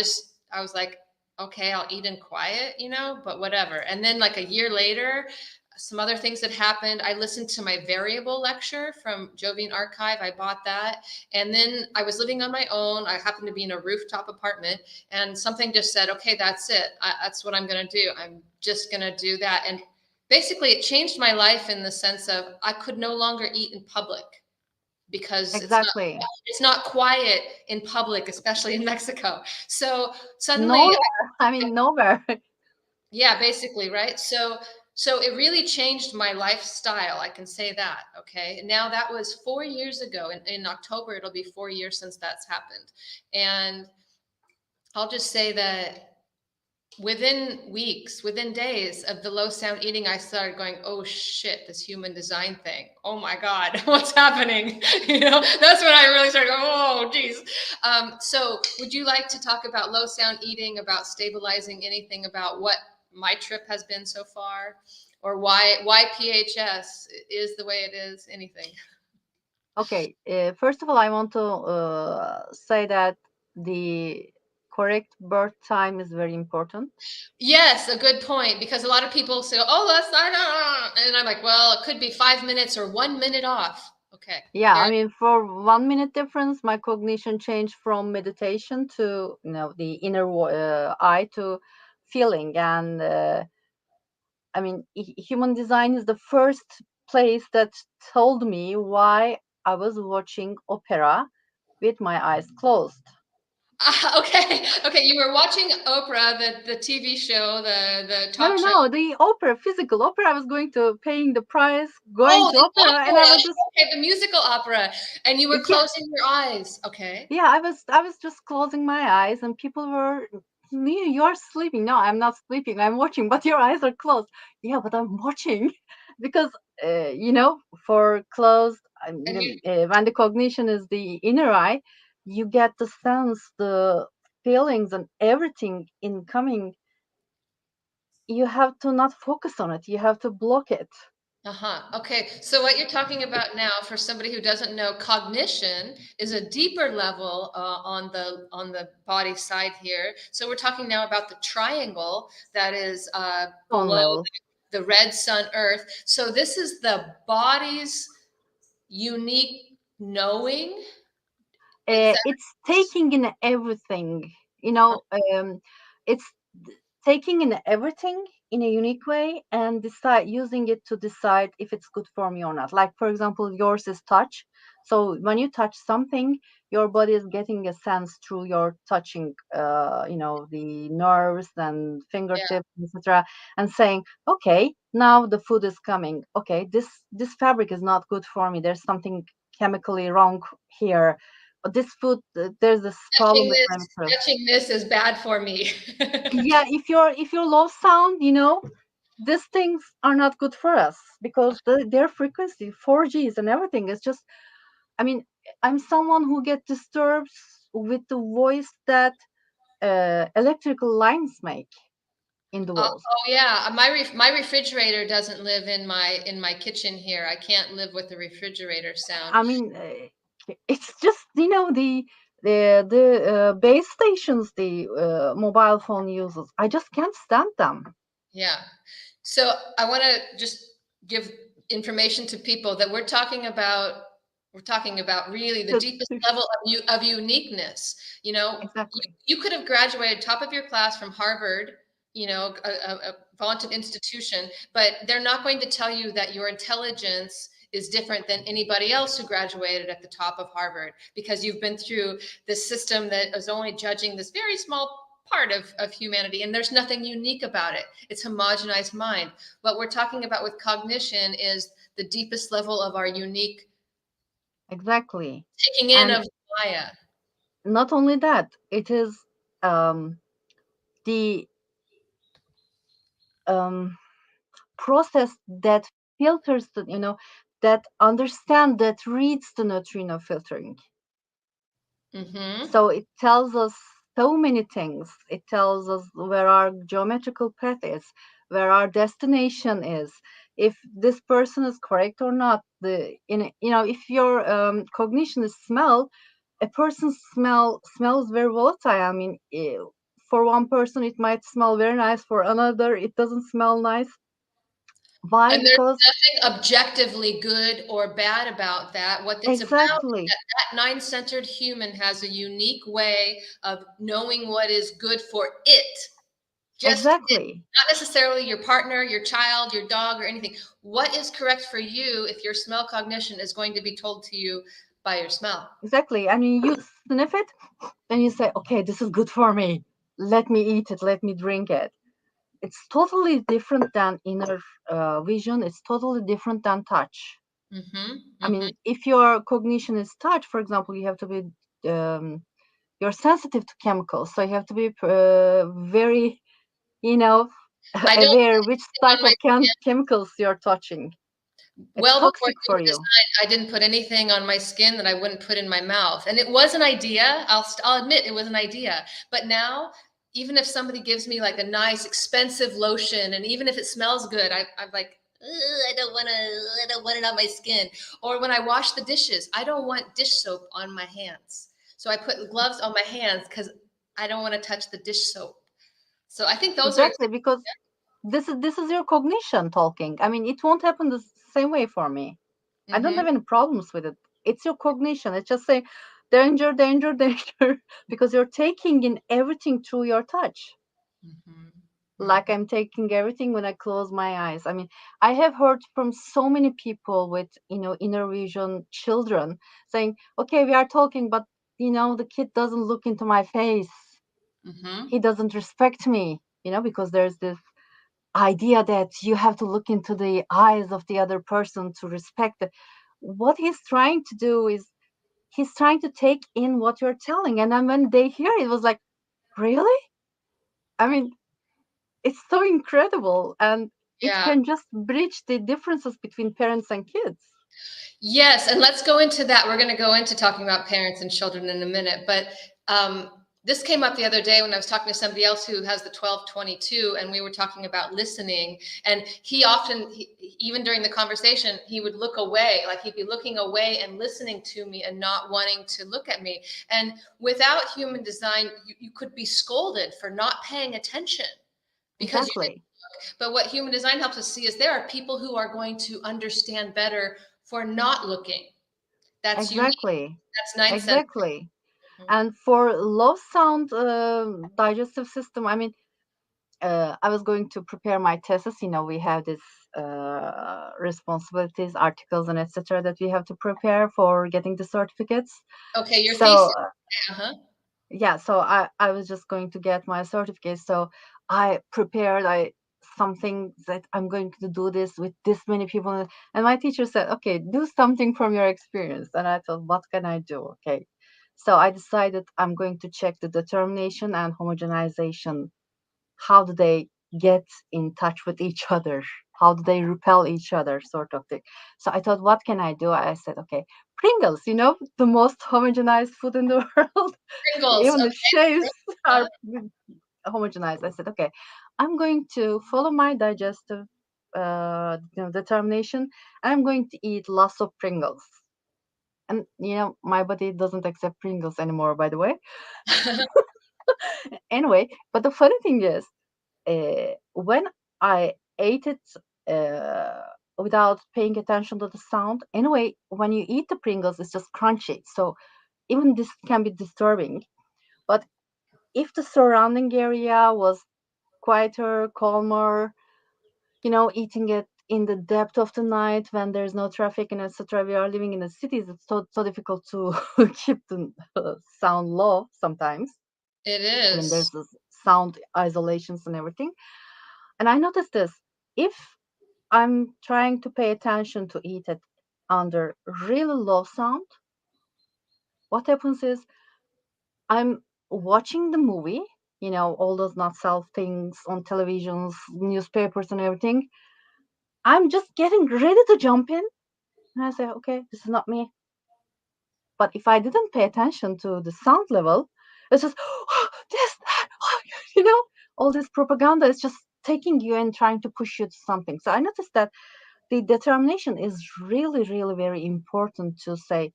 was like, okay, I'll eat in quiet, but whatever. And then like a year later, some other things that happened. I listened to my variable lecture from Jovian Archive. I bought that. And then I was living on my own. I happened to be in a rooftop apartment, and something just said, okay, that's it. That's what I'm going to do. I'm just going to do that. And basically, it changed my life in the sense of I could no longer eat in public because Exactly. it's not quiet in public, especially in Mexico. So suddenly, Nowhere. I mean, nowhere. yeah, basically, right? So it really changed my lifestyle. I can say that. Okay. Now that was 4 years ago. In October, it'll be 4 years since that's happened. And I'll just say that within weeks, within days of the low sound eating, I started going, oh shit, this human design thing. Oh my God, what's happening? That's when I really started going, oh geez. So would you like to talk about low sound eating, about stabilizing, anything about what my trip has been so far, or why PHS is the way it is, anything? Okay. First of all, I want to say that the correct birth time is very important. Yes, a good point, because a lot of people say, "Oh, that's not," and I'm like, "Well, it could be 5 minutes or 1 minute off." Okay, Yeah, there. I mean, for 1 minute difference, my cognition changed from meditation to, the inner eye to feeling. And I mean, human design is the first place that told me why I was watching opera with my eyes closed. Okay, okay. You were watching Oprah, the TV show, the No, no, talk show. no, the opera, physical opera. I was going to paying the price, going Oh, to the opera, and I opera. was just, Okay, the musical opera, and you were yeah, closing your eyes. Okay. yeah, I was just closing my eyes, and people were, You're sleeping." "No, I'm not sleeping. I'm watching." "But your eyes are closed." "Yeah, but I'm watching." Because for closed, And you, when the cognition is the inner eye, you get the sense, the feelings, and everything incoming. You have to not focus on it. You have to block it. uh-huh. Okay. So what you're talking about now, for somebody who doesn't know, cognition is a deeper level on the body side here. So we're talking now about the triangle that is Tone below level. the red sun earth. So this is the body's unique knowing. Is that It's taking in everything. You know, it's taking in everything in a unique way and decide using it to decide if it's good for me or not. Like, for example, yours is touch. So when you touch something, your body is getting a sense through your touching, the nerves and yeah, fingertips, etc., and saying, okay, now the food is coming. Okay, this fabric is not good for me. There's something chemically wrong here. This food, there's this problem touching with this my material. touching this is bad for me. Yeah, if you're low sound, these things are not good for us because their frequency, 4Gs and everything, is just. I mean, I'm someone who get disturbed with the voice that electrical lines make in the walls. Oh yeah, my refrigerator doesn't live in my kitchen here. I can't live with the refrigerator sound. I mean, it's just, the base stations the mobile phone uses. I just can't stand them. Yeah. So I want to just give information to people that we're talking about really the Just deepest level of uniqueness. You, exactly, you could have graduated top of your class from Harvard, a vaunted institution, but they're not going to tell you that your intelligence is different than anybody else who graduated at the top of Harvard, because you've been through this system that is only judging this very small part of humanity, and there's nothing unique about it. It's homogenized mind. What we're talking about with cognition is the deepest level of our unique exactly. taking in And of Maya. not only that, it is um, the um, process that filters that understand, that reads the neutrino filtering. Mm-hmm. So it tells us so many things. It tells us where our geometrical path is, where our destination is. if this person is correct or not. If your cognition is smell, a person's smells very volatile. I mean, for one person it might smell very nice, for another it doesn't smell nice. Why? And there's Because nothing objectively good or bad about that. What it's about is exactly, that nine-centered human has a unique way of knowing what is good for it. Just it, exactly, not necessarily your partner, your child, your dog, or anything. What is correct for you if your smell cognition is going to be told to you by your smell? exactly. I mean, you sniff it and you say, okay, this is good for me. Let me eat it. Let me drink it. It's totally different than inner vision. It's totally different than touch. Mm-hmm. I Mm-hmm. mean, if your cognition is touch, for example, you have to be you're sensitive to chemicals, so you have to be very, you know, I don't aware which on type my of chemicals you're touching. It's well before toxic for human you. design, I didn't put anything on my skin that I wouldn't put in my mouth. And it was an idea. I'll admit it was an idea. But now, even if somebody gives me like a nice expensive lotion, and even if it smells good, I'm like, "Ugh, I don't want it on my skin. Or when I wash the dishes, I don't want dish soap on my hands. So I put gloves on my hands because I don't want to touch the dish soap. So I think those are Exactly, because this is your cognition talking. I mean, it won't happen the same way for me. I don't hmm have any problems with it. It's your cognition. It's just saying danger, danger, danger, because you're taking in everything through your touch. hmm Like I'm taking everything when I close my eyes. I mean, I have heard from so many people with, inner vision children saying, okay, we are talking, but, the kid doesn't look into my face. He hmm doesn't respect me, because there's this idea that you have to look into the eyes of the other person to respect it. What he's trying to do is he's trying to take in what you're telling. And then when they hear it, it was like, really? I mean, it's so incredible. And it Yeah. can just bridge the differences between parents and kids. Yes, and let's go into that. We're going to go into talking about parents and children in a minute, but this came up the other day when I was talking to somebody else who has the 1222, and we were talking about listening. And he often, even during the conversation, he would look away, like he'd be looking away and listening to me and not wanting to look at me. And without human design, you could be scolded for not paying attention because you didn't. Exactly. But what human design helps us see is there are people who are going to understand better for not looking. That's unique. Exactly. That's nine cents. Exactly. And for low sound digestive system, I mean, I was going to prepare my thesis. We have this responsibilities, articles, and etc. that we have to prepare for getting the certificates. Okay, your So thesis. Uh-huh. yeah, so I was just going to get my certificate. So I prepared something that I'm going to do this with this many people. And my teacher said, okay, do something from your experience. And I thought, what can I do? Okay. So I decided I'm going to check the determination and homogenization. How do they get in touch with each other? How do they repel each other, sort of thing? So I thought, what can I do? I said, okay, Pringles, the most homogenized food in the world. Pringles. Even the Okay. shapes are homogenized. I said, okay, I'm going to follow my digestive determination. I'm going to eat lots of Pringles. And my body doesn't accept Pringles anymore, by the way. Anyway, but the funny thing is, when I ate it uh, without paying attention to the sound, anyway, when you eat the Pringles, it's just crunchy. So even this can be disturbing. But if the surrounding area was quieter, calmer, eating it in the depth of the night when there's no traffic and etc. We are living in the cities. It's so difficult to keep the sound low sometimes. It I mean, is. there's this sound isolations and everything. And I noticed this. If I'm trying to pay attention to eat it under really low sound, what happens is I'm watching the movie, all those not self things on televisions, newspapers, and everything. I'm just getting ready to jump in. And I say, okay, this is not me. But if I didn't pay attention to the sound level, it's just, oh, this, that, oh, all this propaganda is just taking you and trying to push you to something. So I noticed that the determination is really, really very important to say,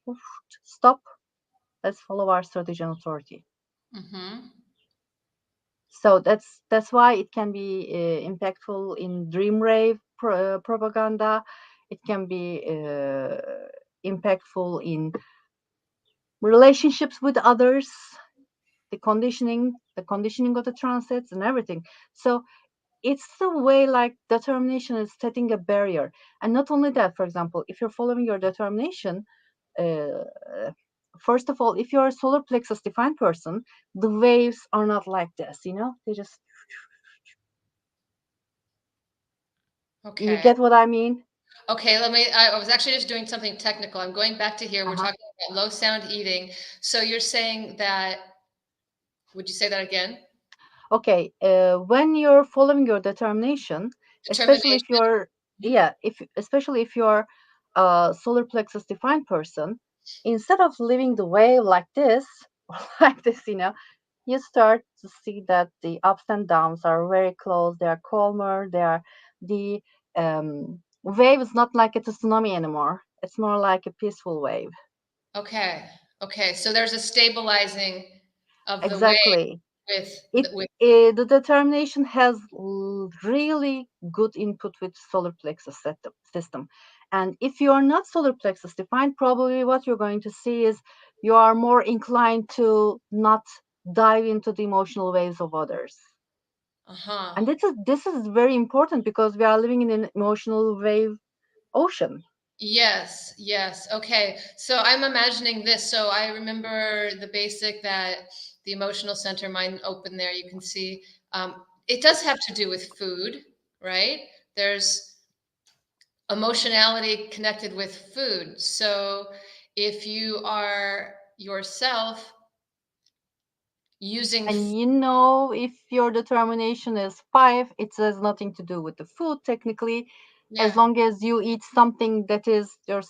"Oof, stop, let's follow our strategy and authority." Mm-hmm. So that's why it can be impactful in DreamRave propaganda. It can be impactful in relationships with others, the conditioning of the transits and everything. So it's the way like determination is setting a barrier. And not only that, for example, if you're following your determination, uh, first of all, if you're a solar plexus defined person, the waves are not like this, they just, you Okay. get what I mean? Okay, I was actually just doing something technical. I'm going back to here. We're Uh-huh. talking about low sound eating. So you're saying that, would you say that again? Okay, when you're following your determination, especially if Determination. you're, Mhm. yeah, if especially if you're a solar plexus defined person, instead of living the way like this, or like this, you start to see that the ups and downs are very close. They are calmer. The wave is not like it's a tsunami anymore. It's more like a peaceful wave. Okay. Okay. So there's a stabilizing of the way Exactly. with it with the determination has really good input with solar plexus system. And if you are not solar plexus defined, probably what you're going to see is you are more inclined to not dive into the emotional waves of others. uh-huh. And this is very important because we are living in an emotional wave ocean. Yes, yes. Okay. So I'm imagining this. So I remember the basic that the emotional center, mind open there, you can see. It does have to do with food, right? There's emotionality connected with food. So if you are yourself using, And if your determination is 5, it has nothing to do with the food technically, as yeah. long as you eat something that is your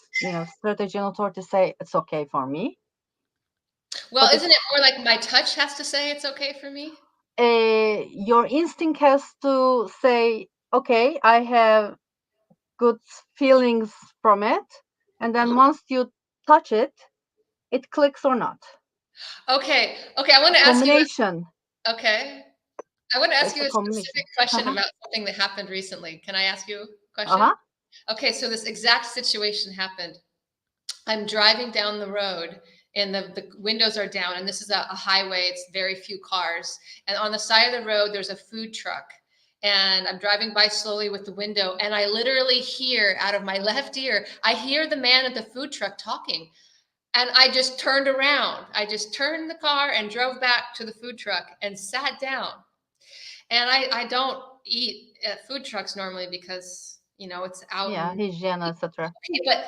strategy and authority say it's okay for me. Well, But it's isn't it more like my touch has to say it's okay for me? your instinct has to say, okay, I have good feelings from it, and then once you touch it, it clicks or not. Okay. Okay. I want A to ask you, combination. okay. I want to So ask it's you a a specific combination. question Uh-huh. about something that happened recently. Can I ask you a question? Uh-huh. Okay, so this exact situation happened. I'm driving down the road and the windows are down, and this is a highway, it's very few cars. And on the side of the road, there's a food truck. And I'm driving by slowly with the window, and I literally hear out of my left ear, I hear the man at the food truck talking. And I just turned around. I just turned the car and drove back to the food truck and sat down. And I don't eat at food trucks normally because, it's out Yeah, and hygiene, etc. but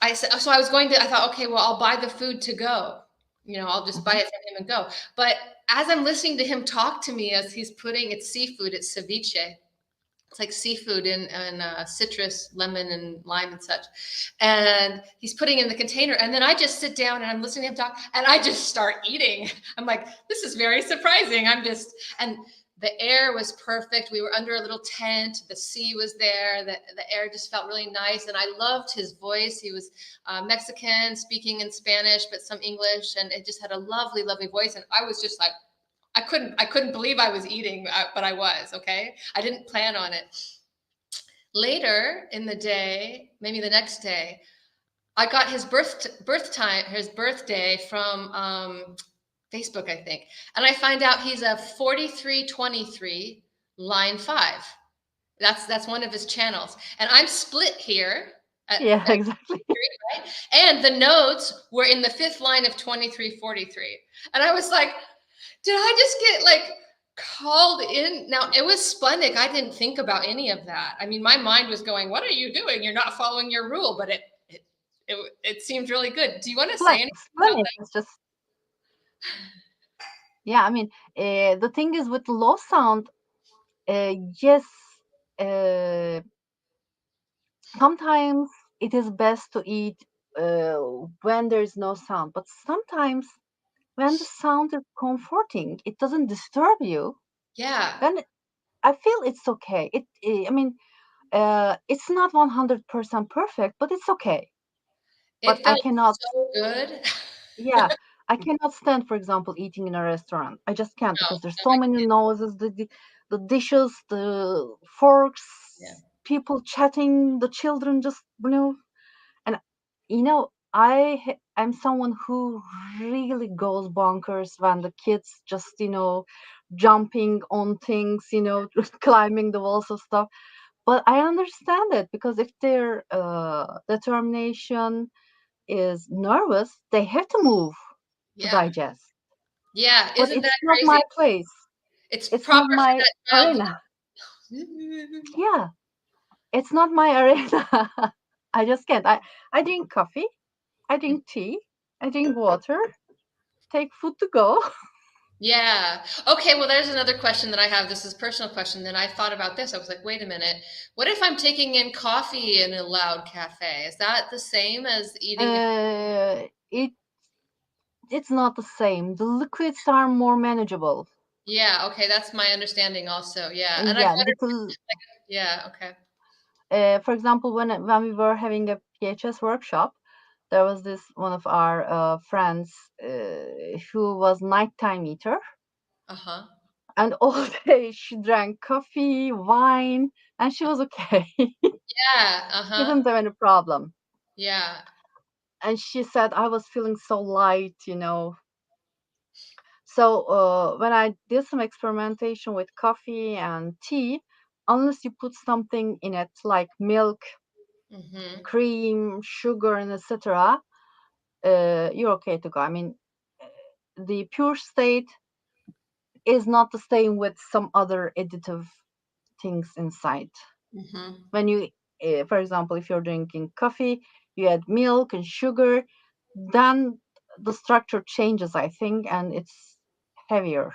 I said, so I was going to, I thought, okay, well, I'll buy the food to go. I'll just buy Hmm. it from him and go. But as I'm listening to him talk to me, as he's putting, it's seafood, it's ceviche. It's like seafood and citrus, lemon, and lime and such. And he's putting in the container. And then I just sit down and I'm listening to him talk and I just start eating. I'm like, this is very surprising. And the air was perfect. We were under a little tent. The sea was there. The air just felt really nice. And I loved his voice. He was Mexican, speaking in Spanish, but some English. And it just had a lovely, lovely voice. And I was just like, I couldn't believe I was eating, but I was, okay. I didn't plan on it. Later in the day, maybe the next day, I got his birthday from Facebook, I think, and I find out he's a 4323 line 5. That's one of his channels, and I'm split here Yeah, at exactly. right? And the nodes were in the fifth line of 2343, and I was like, did I just get like called in? Now it was Sputnik. I didn't think about any of that. I mean, my mind was going, "What are you doing? You're not following your rule." But it seemed really good. Do you want to say anything about Splendid. It's just, yeah, I mean, the thing is with low sound, yes, uh, sometimes it is best to eat uh, when there is no sound, but sometimes when the sound is comforting, it doesn't disturb you. that? Yeah. Then I feel it's okay. I mean, It's not 100% perfect, but it's okay. But It I felt cannot, so good. yeah, I cannot stand, for example, eating in a restaurant. I just can't No, because there's no, so many noises, the dishes, the forks, yeah. people chatting, the children just, and I'm someone who really goes bonkers when the kids just, jumping on things, climbing the walls of stuff. But I understand it because if their determination is nervous, they have to move to Yeah. digest. Yeah. But Isn't it's that not crazy? my place. It's It's proper not for my that child. arena. Yeah, it's not my arena. I just can't. I drink coffee, I drink tea, I drink water, take food to go. Yeah. Okay. Well, there's another question that I have. This is a personal question. Then I thought about this. I was like, wait a minute. What if I'm taking in coffee in a loud cafe? Is that the same as eating? Uh, it it's not the same. The liquids are more manageable. Yeah. Okay. That's my understanding also. Yeah. And I Yeah, wonder. because Yeah. Okay. for example, when we were having a PHS workshop, there was this one of our friends who was nighttime eater, Uh-huh. and all day she drank coffee, wine, and she was okay. Yeah. She Uh-huh. didn't have any problem. Yeah. And she said, I was feeling so light. So when I did some experimentation with coffee and tea, unless you put something in it like milk, Mm-hmm. cream, sugar, and etc., you're okay to go. I mean, the pure state is not the same with some other additive things inside. Mm-hmm. When you, for example, if you're drinking coffee, you add milk and sugar, then the structure changes, I think, and it's heavier.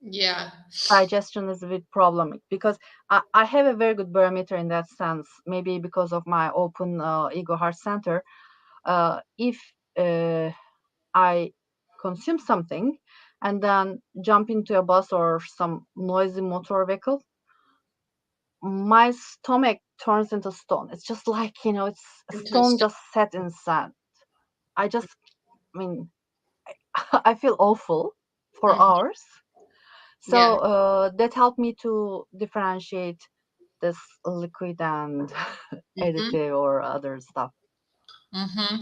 Yeah. Digestion is a bit problematic because I have a very good barometer in that sense. Maybe because of my open ego heart center. If I consume something and then jump into a bus or some noisy motor vehicle, my stomach turns into stone. It's just like, it's a stone Interesting. just set in sand. I mean, I feel awful for Mm-hmm. hours. Yeah. So that helped me to differentiate this liquid and Mm-hmm. additive or other stuff. Mm-hmm.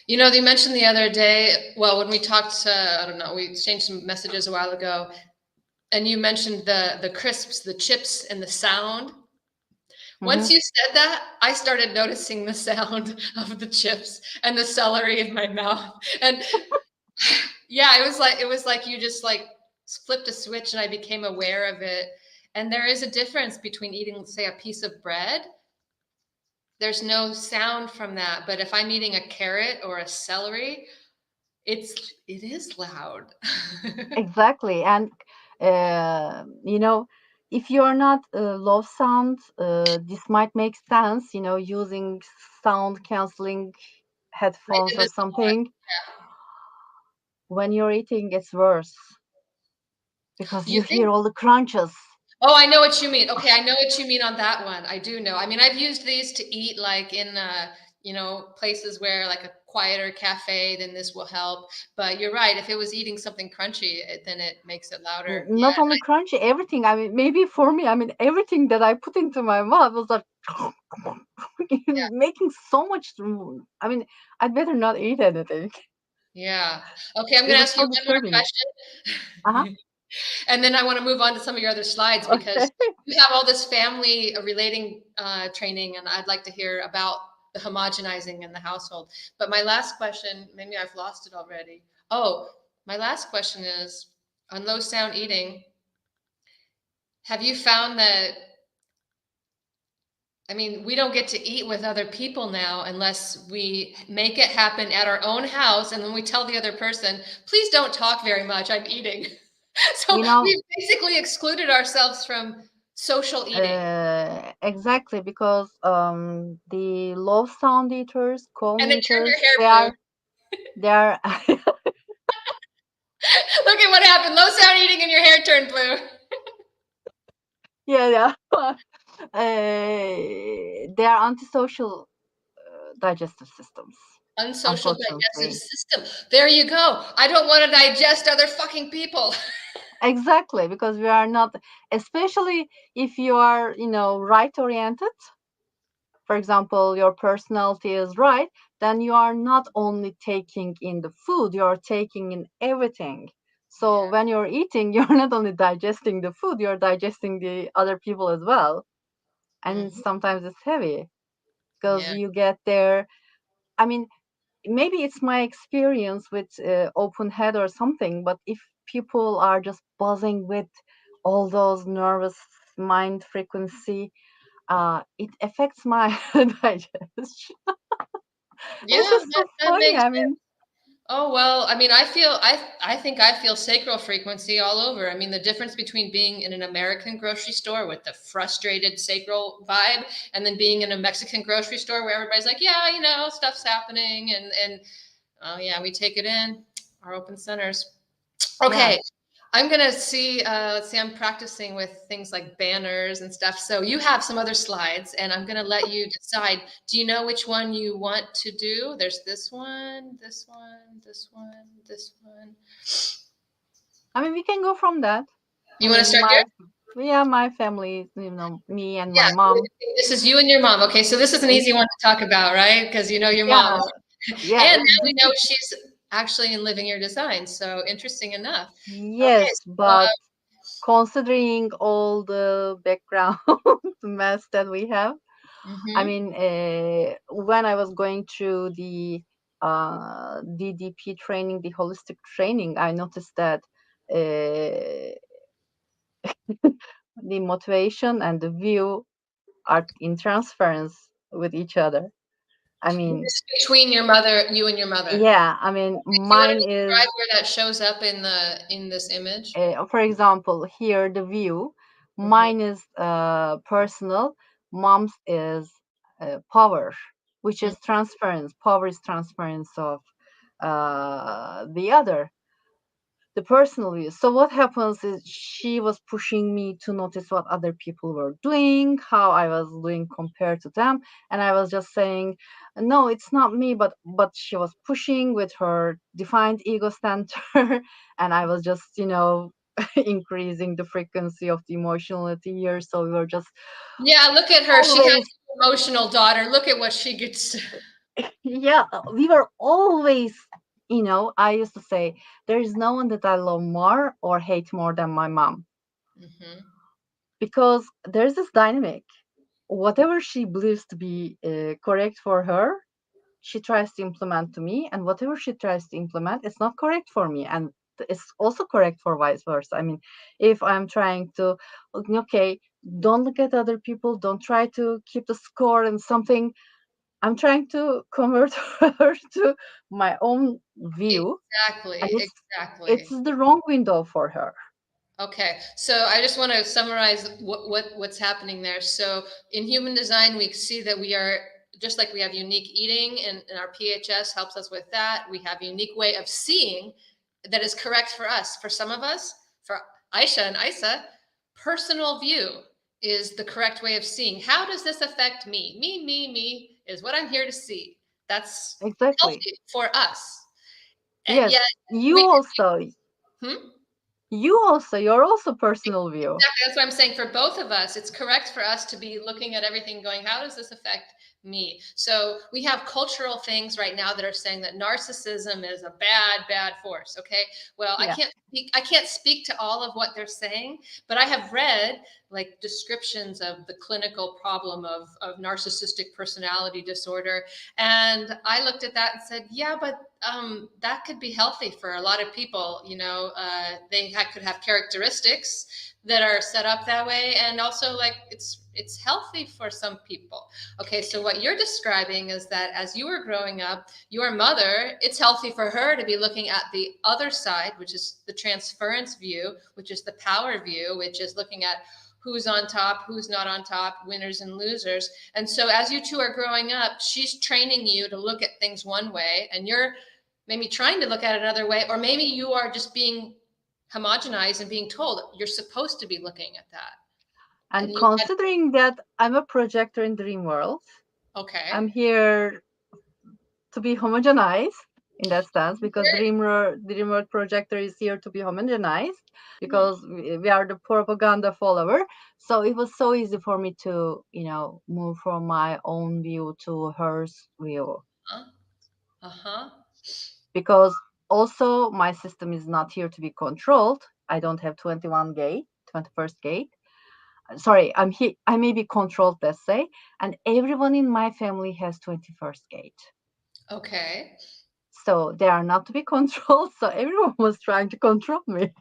You know, you mentioned the other day, well, when we talked, I don't know, we exchanged some messages a while ago, and you mentioned the crisps, the chips, and the sound. Once Hmm. you said that, I started noticing the sound of the chips and the celery in my mouth. And yeah, it was like you just like flipped a switch and I became aware of it. And there is a difference between eating, say, a piece of bread. There's no sound from that, but if I'm eating a carrot or a celery, it is loud. Exactly. And, if you're not low sound, this might make sense, using sound canceling I headphones did or this a lot. something. When you're eating, it's worse because You you think? hear all the crunches. Oh, I know what you mean. Okay, I know what you mean on that one. I do know. I mean, I've used these to eat like in places where like a quieter cafe, then this will help. But you're right. If it was eating something crunchy, then it makes it louder. Not only crunchy, everything. I mean, maybe for me, I mean, everything that I put into my mouth was like Yeah. making so much. I mean, I'd better not eat anything. Yeah. Okay, I'm It gonna was ask you so one more disturbing. Uh-huh. question. And then I want to move on to some of your other slides Okay. because you have all this family relating training, and I'd like to hear about the homogenizing in the household. But my last question, maybe I've lost it already. Oh, my last question is on low sound eating. Have you found that? I mean, we don't get to eat with other people now unless we make it happen at our own house, and then we tell the other person, "Please don't talk very much. I'm eating." So You know, we've basically excluded ourselves from social eating. exactly because the low sound eaters, And cone then turn your eaters, hair they blue. are they are Look at what happened. Low sound eating and your hair turned blue. yeah, yeah. They are antisocial digestive systems, Unsocial digestive unfortunately. system. There you go. I don't want to digest other fucking people. Exactly, because we are not, especially if you are, right oriented. For example, your personality is right, then you are not only taking in the food, you are taking in everything. So Yeah. when you're eating, you're not only digesting the food, you're digesting the other people as well. And Hmm. sometimes it's heavy because Yeah. you get there. I mean, maybe it's my experience with open head or something, but if people are just buzzing with all those nervous mind frequency, it affects my digestion. It's Yeah, just so that funny. makes I sense. mean, Oh, well, I mean, I think I feel sacral frequency all over. I mean, the difference between being in an American grocery store with the frustrated sacral vibe and then being in a Mexican grocery store where everybody's like, yeah, stuff's happening and oh yeah, we take it in, our open centers. yes, Okay, I'm gonna see. Let's see. I'm practicing with things like banners and stuff. So you have some other slides, and I'm gonna let you decide. Do you know which one you want to do? There's this one, this one, this one, this one. I mean, we can go from that. I You want to mean, start here? my family, me and Yeah. my mom. This is you and your mom. Okay, so this is an y- easy one to talk about, right? Because you know your mom, Yeah, yeah. and now we This know is she's actually in living your design. So interesting enough. Okay. yes, but considering all the background mess that we have, I Mhm. mean, when I was going through the DDP training, the holistic training, I noticed that the motivation and the view are in transference with each other. I mean, This is between your mother, you and your mother. yeah, I mean, Do you want to mine describe is, where that shows up in this image? for example, here the view, Mhm. mine is personal, mom's is power, which Mm. is transference. Power is transference of the other, the personal view. So what happens is she was pushing me to notice what other people were doing, how I was doing compared to them, and I was just saying, no, it's not me, but she was pushing with her defined ego center, and I was just, increasing the frequency of the emotionality here. So we were just Yeah, look at her. She has always, an emotional daughter. Look at what she gets. yeah, we were always. I used to say, there is no one that I love more or hate more than my mom, Mhm. because there's this dynamic. Whatever she believes to be correct for her, she tries to implement to me, and whatever she tries to implement is not correct for me, and it's also correct for vice versa. I mean, if I'm trying to, okay, don't look at other people, don't try to keep the score and something, I'm trying to convert her to my own view, and Exactly, it's exactly. the wrong window for her. Okay, so I just want to summarize what's happening there. So in human design, we see that we are just like we have unique eating, and our PHS helps us with that. We have a unique way of seeing that is correct for us. For some of us, for Aisha and Isa, personal view is the correct way of seeing. How does this affect me? Me is what I'm here to see. That's Exactly. healthy for us. And Yes, yet you we also, hmm? you're also personal view. Exactly. That's what I'm saying. For both of us, it's correct for us to be looking at everything going, how does this affect me? So we have cultural things right now that are saying that narcissism is a bad force. Okay. Well, Yeah, I can't speak to all of what they're saying, but I have read like descriptions of the clinical problem of narcissistic personality disorder. And I looked at that and said, yeah, but that could be healthy for a lot of people. Could have characteristics that are set up that way, and also like it's healthy for some people. Okay, so what you're describing is that as you were growing up, your mother, it's healthy for her to be looking at the other side, which is the transference view, which is the power view, which is looking at who's on top, who's not on top, winners and losers. And so as you two are growing up, she's training you to look at things one way, and you're maybe trying to look at it another way, or maybe you are just being homogenized and being told you're supposed to be looking at that. And And you had considering that I'm a projector in dream world, I'm okay. here to be homogenized in that sense, because Great. dream world projector is here to be homogenized, Hmm. because we are the propaganda follower. So it was so easy for me to, move from my own view to her view, Uh, uh-huh. because also my system is not here to be controlled. I don't have 21 gate, 21st gate. Sorry, I may be controlled, let's say, and everyone in my family has 21st gate. Okay. So they are not to be controlled. So everyone was trying to control me,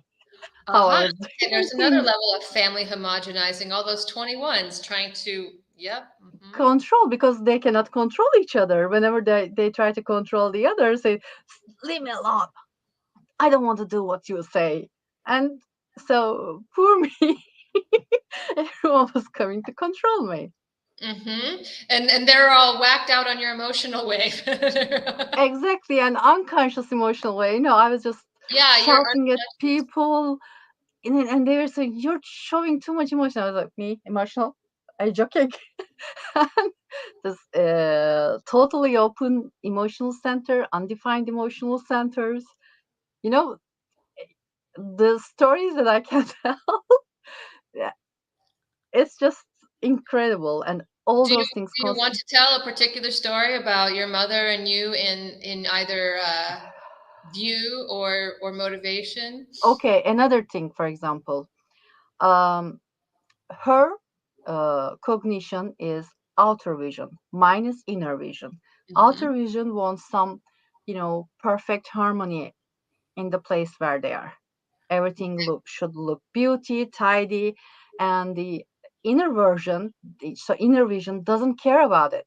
how I Uh-huh. was Okay, doing there's another things. level of family homogenizing, all those 21s trying to, yep. Hmm. Control, because they cannot control each other. Whenever they try to control the others, say, leave me alone. I don't want to do what you say. And so poor me, everyone was coming to control me. Hmm. And they're all whacked out on your emotional wave. Exactly, an unconscious emotional way. I was just Yeah, you're shouting at unconscious. people, and they were saying, "You're showing too much emotion." I was like, "Me emotional? Are you joking?" And this totally open emotional center, undefined emotional centers. You know, the stories that I can tell, yeah, it's just incredible, and all Do you those things. do you want to tell a particular story about your mother and you in either view or motivation? Okay, another thing, for example, um, her cognition is outer vision, mine is inner vision. Hmm. Outer vision wants some, perfect harmony in the place where they are. Everything should look beauty, tidy, and the inner version, so inner vision doesn't care about it.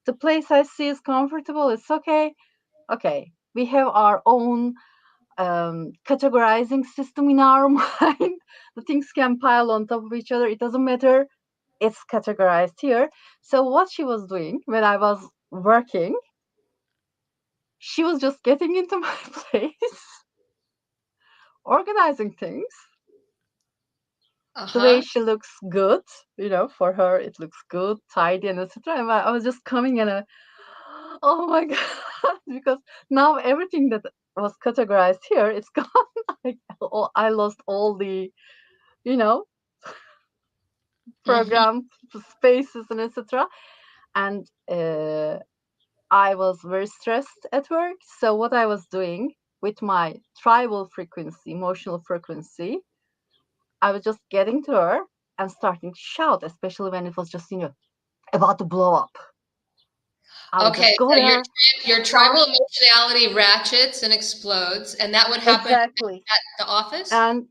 The place I see is comfortable. It's okay. Okay, we have our own categorizing system in our mind. The things can pile on top of each other. It doesn't matter. It's categorized here. So what she was doing when I was working, she was just getting into my place, organizing things the way Uh-huh. she looks good. For her it looks good, tidy, and etc. And I was just coming and oh my god, because now everything that was categorized here, it's gone. I lost all the, you know, Hmm. program spaces and etc. And I was very stressed at work. So what I was doing with my tribal frequency, emotional frequency, I was just getting to her and starting to shout, especially when it was just, about to blow up. I would Okay, just go so your there, your shout. tribal emotionality ratchets and explodes, and that would happen Exactly. at the office? And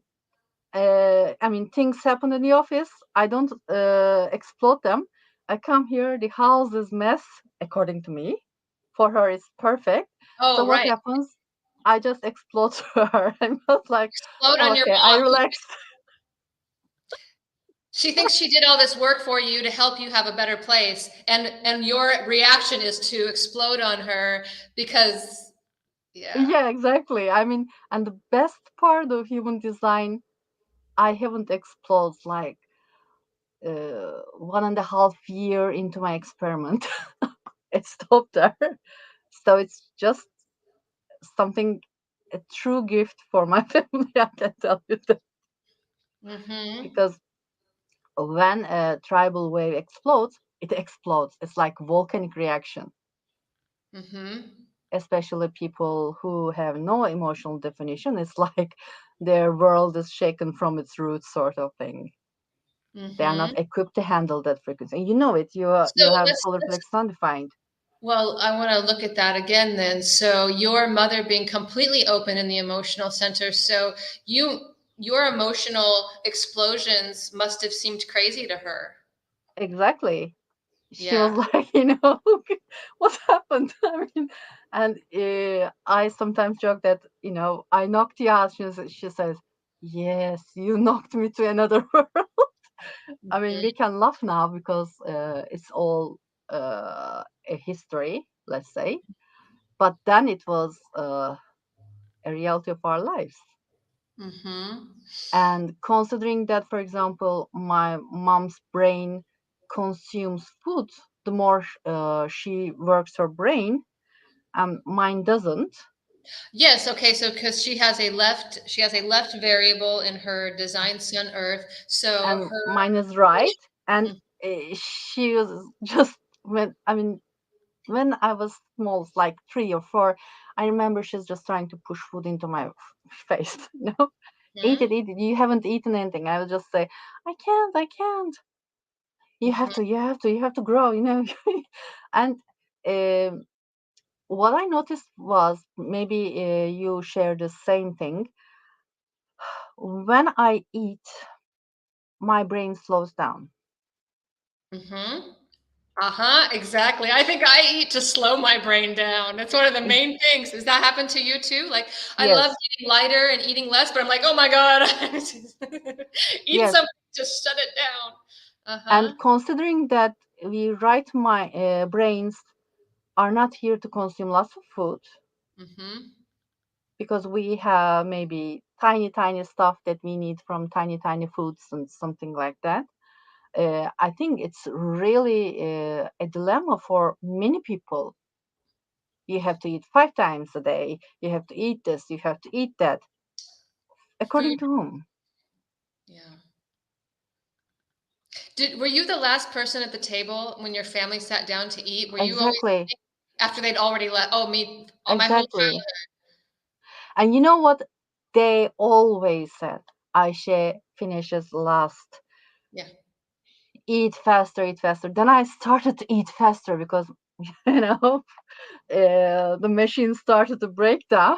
I mean, things happen in the office. I don't explode them. I come here, the house is mess, according to me. For her, it's perfect. So Oh, what right. happens? I just explode to her. I'm just like, Explode oh, on your okay, I mom. relaxed. She thinks she did all this work for you to help you have a better place, and your reaction is to explode on her because yeah. Yeah, exactly. I mean, and the best part of human design, I haven't exploded like 1.5 year into my experiment. It stopped there. So it's just something, a true gift for my family. I can tell you that, Mhm. because when a tribal wave explodes, it explodes. It's like volcanic reaction. Mhm. Especially people who have no emotional definition, it's like their world is shaken from its roots, sort of thing. They are not Mhm. equipped to handle that frequency. And you know it. You So have the let's solar let's flex undefined. well, I want to look at that again then. So your mother being completely open in the emotional center. So your emotional explosions must have seemed crazy to her. Exactly. She was Yeah. like, what happened? I mean, and I sometimes joke that, I knocked you out. She says, yes, you knocked me to another world. I mean, we Mhm. can laugh now because it's all a history, let's say. But then it was a reality of our lives. Mm-hmm. And considering that, for example, my mom's brain consumes food, the more she works her brain, and mine doesn't. Yes, okay, so because she has a left variable in her design Sun Earth, so And her mine is right. And mm, she was just when I mean when I was small, like 3 or 4, I remember she's just trying to push food into my face. Eat it, mhm, eat it. You haven't eaten anything. I would just say, I can't, I can't. You have mhm, to, you have to, you have to grow. And um, what I noticed was maybe you share the same thing. When I eat, my brain slows down. mhm. Uh-huh, exactly. I think I eat to slow my brain down. That's one of the Ex- main things. Does that happen to you too? Like, I love Yes, eating lighter and eating less, but I'm like, oh my God, eat yes. something to shut it down. Uh-huh. And considering that we right my brains are not here to consume lots of food Mm-hmm. because we have maybe tiny, tiny stuff that we need from tiny, tiny foods and something like that. I think it's really a dilemma for many people. You have to eat 5 times a day. You have to eat this. You have to eat that. Food, According to whom? yeah. Were you the last person at the table when your family sat down to eat? Were you always Exactly. after they'd already left? Oh, me, all my whole Exactly. And you know what? They always said, Ayse finishes last. yeah. Eat faster, eat faster. Then I started to eat faster because, you know, the machine started to break down.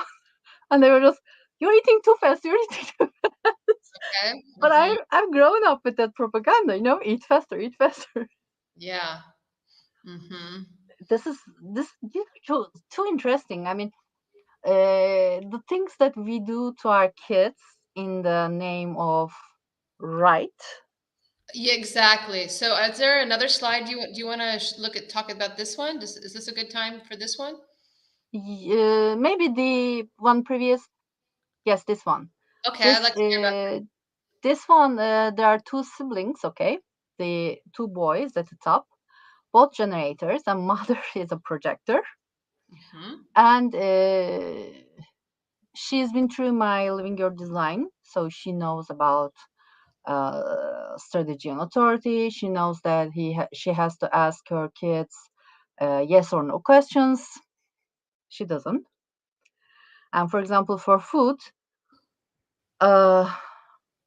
And they were just, you're eating too fast, you're eating too fast. Okay. But Mm-hmm. I've grown up with that propaganda, eat faster, eat faster. Yeah. Mm-hmm. This is this is too interesting. I mean, the things that we do to our kids in the name of right. Yeah, exactly. So, is there another slide do you want to look at talk about this one? Is this a good time for this one? Maybe the one previous, yes, this one. Okay, I'd This like to hear about this one, there are two siblings, okay? The two boys at the top, both generators, and mother is a projector. hmm And she's been through my Living Your Design, so she knows about strategy and authority. She knows that she has to ask her kids yes or no questions. She doesn't. And for example, for food, uh,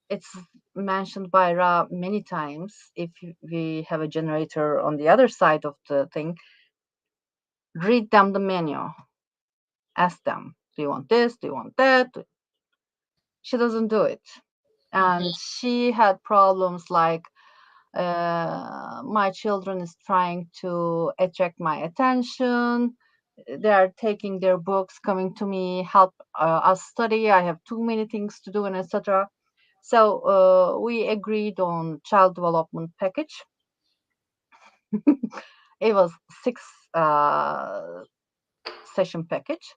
it's mentioned by Ra many times. If we have a generator on the other side of the thing, read them the menu. Ask them, do you want this? Do you want that? She doesn't do it. And hmm she had problems like my children is trying to attract my attention. They are taking their books, coming to me, help us study. I have too many things to do, and etc. So we agreed on child development package. It was 6 session package,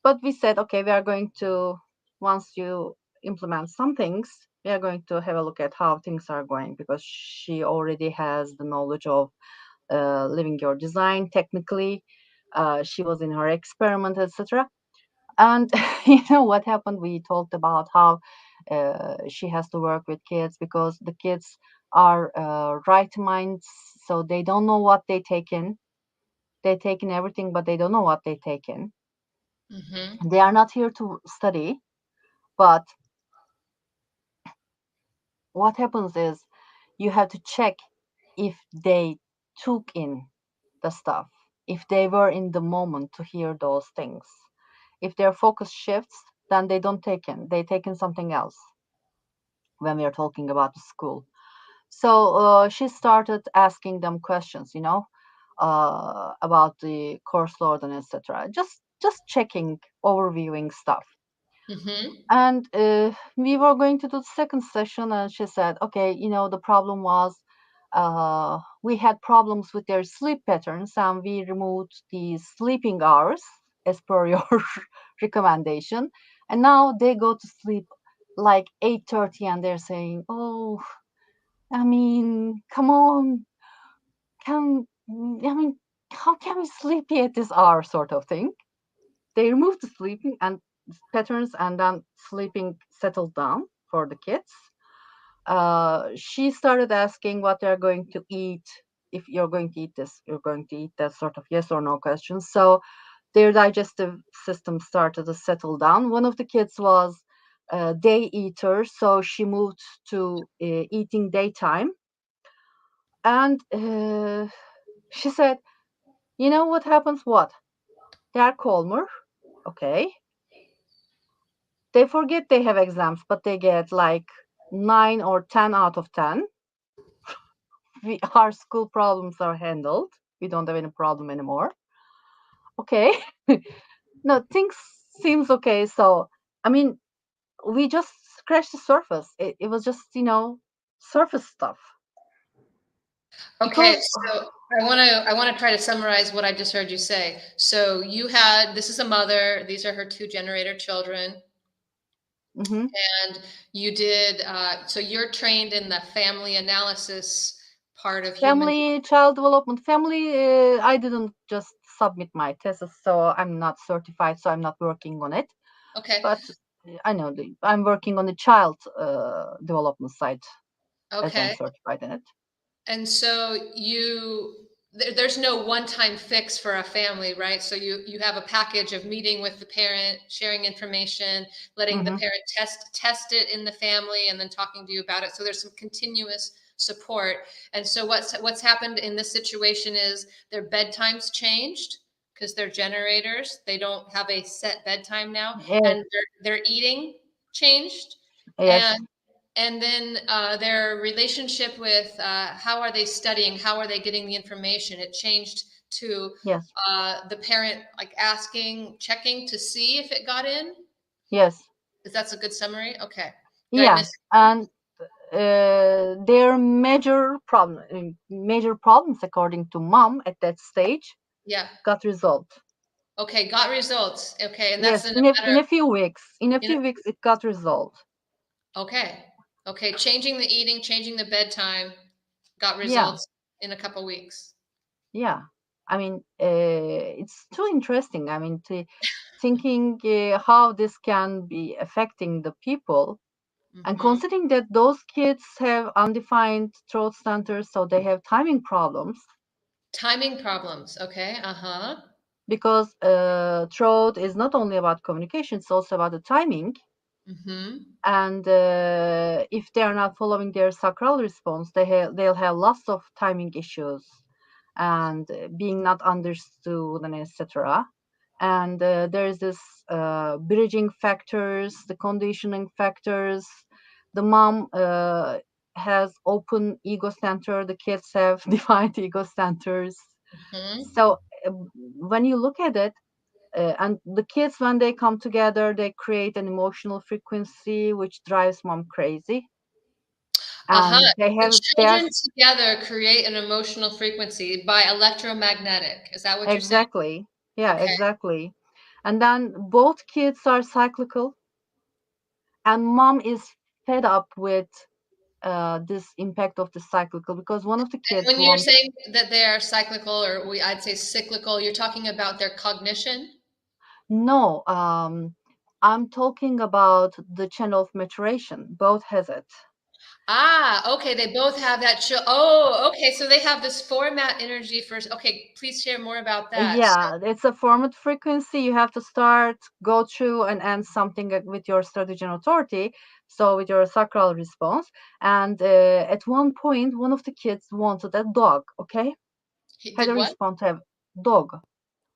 but we said, okay, we are going to once you implement some things, we are going to have a look at how things are going because she already has the knowledge of living your design technically. She was in her experiment, etc. And you know what happened? We talked about how she has to work with kids because the kids are right minds, so they don't know what they take in. They take in everything, but they don't know what they take in. hmm They are not here to study, but what happens is you have to check if they took in the stuff, if they were in the moment to hear those things. If their focus shifts, then they don't take in, they take in something else when we are talking about the school. So she started asking them questions, about the course load and etc. Just checking, overviewing stuff. hmm And we were going to do the second session, and she said, okay, the problem was we had problems with their sleep patterns, and we removed the sleeping hours as per your recommendation. And now they go to sleep like 8:30, and they're saying, "Oh, I mean, come on, can I mean, how can we sleep at this hour?" sort of thing. They removed the sleeping and patterns, and then sleeping settled down for the kids. She started asking what they're going to eat. If you're going to eat this, you're going to eat that, sort of yes or no questions. So their digestive system started to settle down. One of the kids was a day eater, so she moved to eating daytime. And she said, "You know what happens? What? They are calmer. Okay. They forget they have exams, but they get like 9 or 10 out of 10. Our school problems are handled. We don't have any problem anymore. Okay." No, things seems okay. So, I mean, we just scratched the surface. It was just, surface stuff. Okay, Because, so I want to try to summarize what I just heard you say. So you had this is a mother, these are her two generator children, mhm, and you did so you're trained in the family analysis part of human. family, child development, family, I didn't just submit my thesis, so I'm not certified, so I'm not working on it. Okay. But I know I'm working on the child development side, as I'm Okay. certified in it. And so there's no one-time fix for a family, right? So you have a package of meeting with the parent, sharing information, letting the Hmm. parent test it in the family, and then talking to you about it. So there's some continuous support. And so what's happened in this situation is their bedtimes changed because they're generators. They don't have a set bedtime now, Yes, and their eating changed. yes, And and then their relationship with how are they studying, how are they getting the information, it changed to yes, the parent like asking, checking to see if it got in. yes, Is that's a good summary? Okay. Did I yeah. miss anything? And their major problems, according to mom at that stage, Yeah. got resolved. Okay, got results. Okay, and that's Yes, in a in matter a few weeks. In a in a, few weeks, it got resolved. okay. Okay, changing the eating, changing the bedtime, got Yeah, results in a couple weeks. yeah. I mean, it's too interesting. I mean, thinking how this can be affecting the people, and Hmm. considering that those kids have undefined throat centers, so they have timing problems, Timing problems. Okay. Uh-huh. because throat is not only about communication; it's also about the timing. Hmm. And if they are not following their sacral response, they'll have lots of timing issues, and being not understood, and etc. And there is this bridging factors, the conditioning factors. The mom has open ego center, the kids have defined ego centers. Hmm. So when you look at it, and the kids, when they come together, they create an emotional frequency which drives mom crazy. Uh-huh. And they The have children there's together create an emotional frequency by electromagnetic. Is that what you're saying? exactly, yeah, Okay. exactly. And then both kids are cyclical, and mom is fed up with this impact of the cyclical, because one of the And kids when you're wants. saying that they are cyclical, or I'd say cyclical, you're talking about their cognition? No, I'm talking about the channel of maturation. Both has it. Ah, okay. They both have that chill. Oh, okay. So they have this format energy first. Okay, please share more about that. So, Yeah, it's a format frequency. You have to start, go through, and end something with your strategy and authority. So with your sacral response. And at one point, one of the kids wanted a dog. Okay, he had did a what? response to have dog,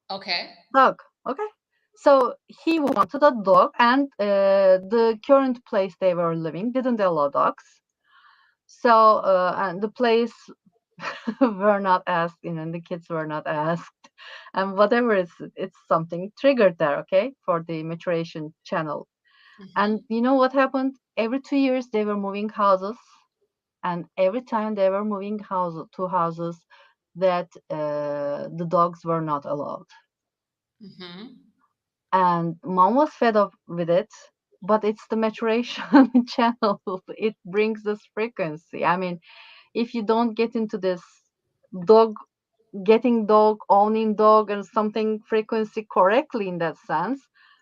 Okay. dog. Okay, so he wanted a dog, and the current place they were living didn't allow dogs. So and the place were not asked, and the kids were not asked, and whatever, it's something triggered there, okay, for the maturation channel. And Hmm. you know what happened? Every 2 years they were moving houses, and every time they were moving to houses, that the dogs were not allowed. Hmm. And mom was fed up with it. but it's the maturation channel. It brings this frequency. I mean, if you don't get into this dog getting dog, owning dog, and something frequency correctly in that sense,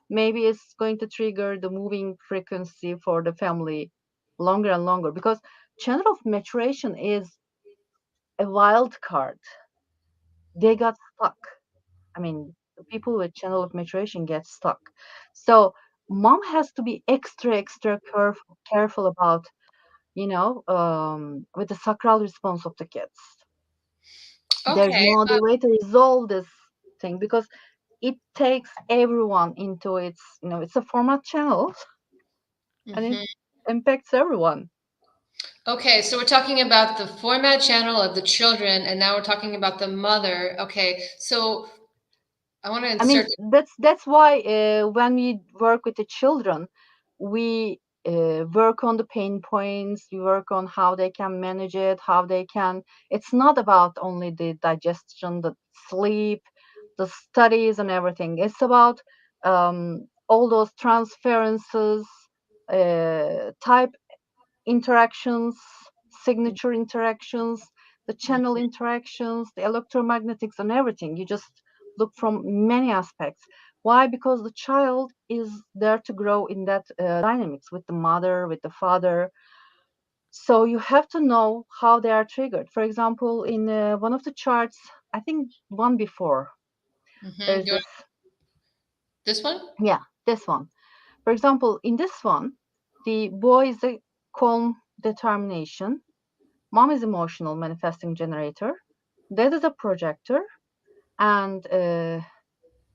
maybe it's going to trigger the moving frequency for the family longer and longer, because channel of maturation is a wild card. They got stuck. I mean, the people with channel of maturation get stuck. So mom has to be extra careful about, with the sacral response of the kids. There's Okay. no other way to resolve this thing, because it takes everyone into its, it's a format channel, and it Mhm. impacts everyone. Okay, so we're talking about the format channel of the children, and now we're talking about the mother. Okay, so I want to I insert. mean, that's why when we work with the children, we work on the pain points. We work on how they can manage it, how they can. It's not about only the digestion, the sleep, the studies, and everything. It's about all those transferences, type interactions, signature interactions, the channel interactions, the electromagnetics, and everything. You just look from many aspects. Why? Because the child is there to grow in that dynamics with the mother, with the father. So you have to know how they are triggered. For example, in one of the charts, I think one before, Mhm. there's You want this, this one? yeah, this one. For example, in this one, the boy is a calm determination. Mom is emotional manifesting generator. Dad is a projector, and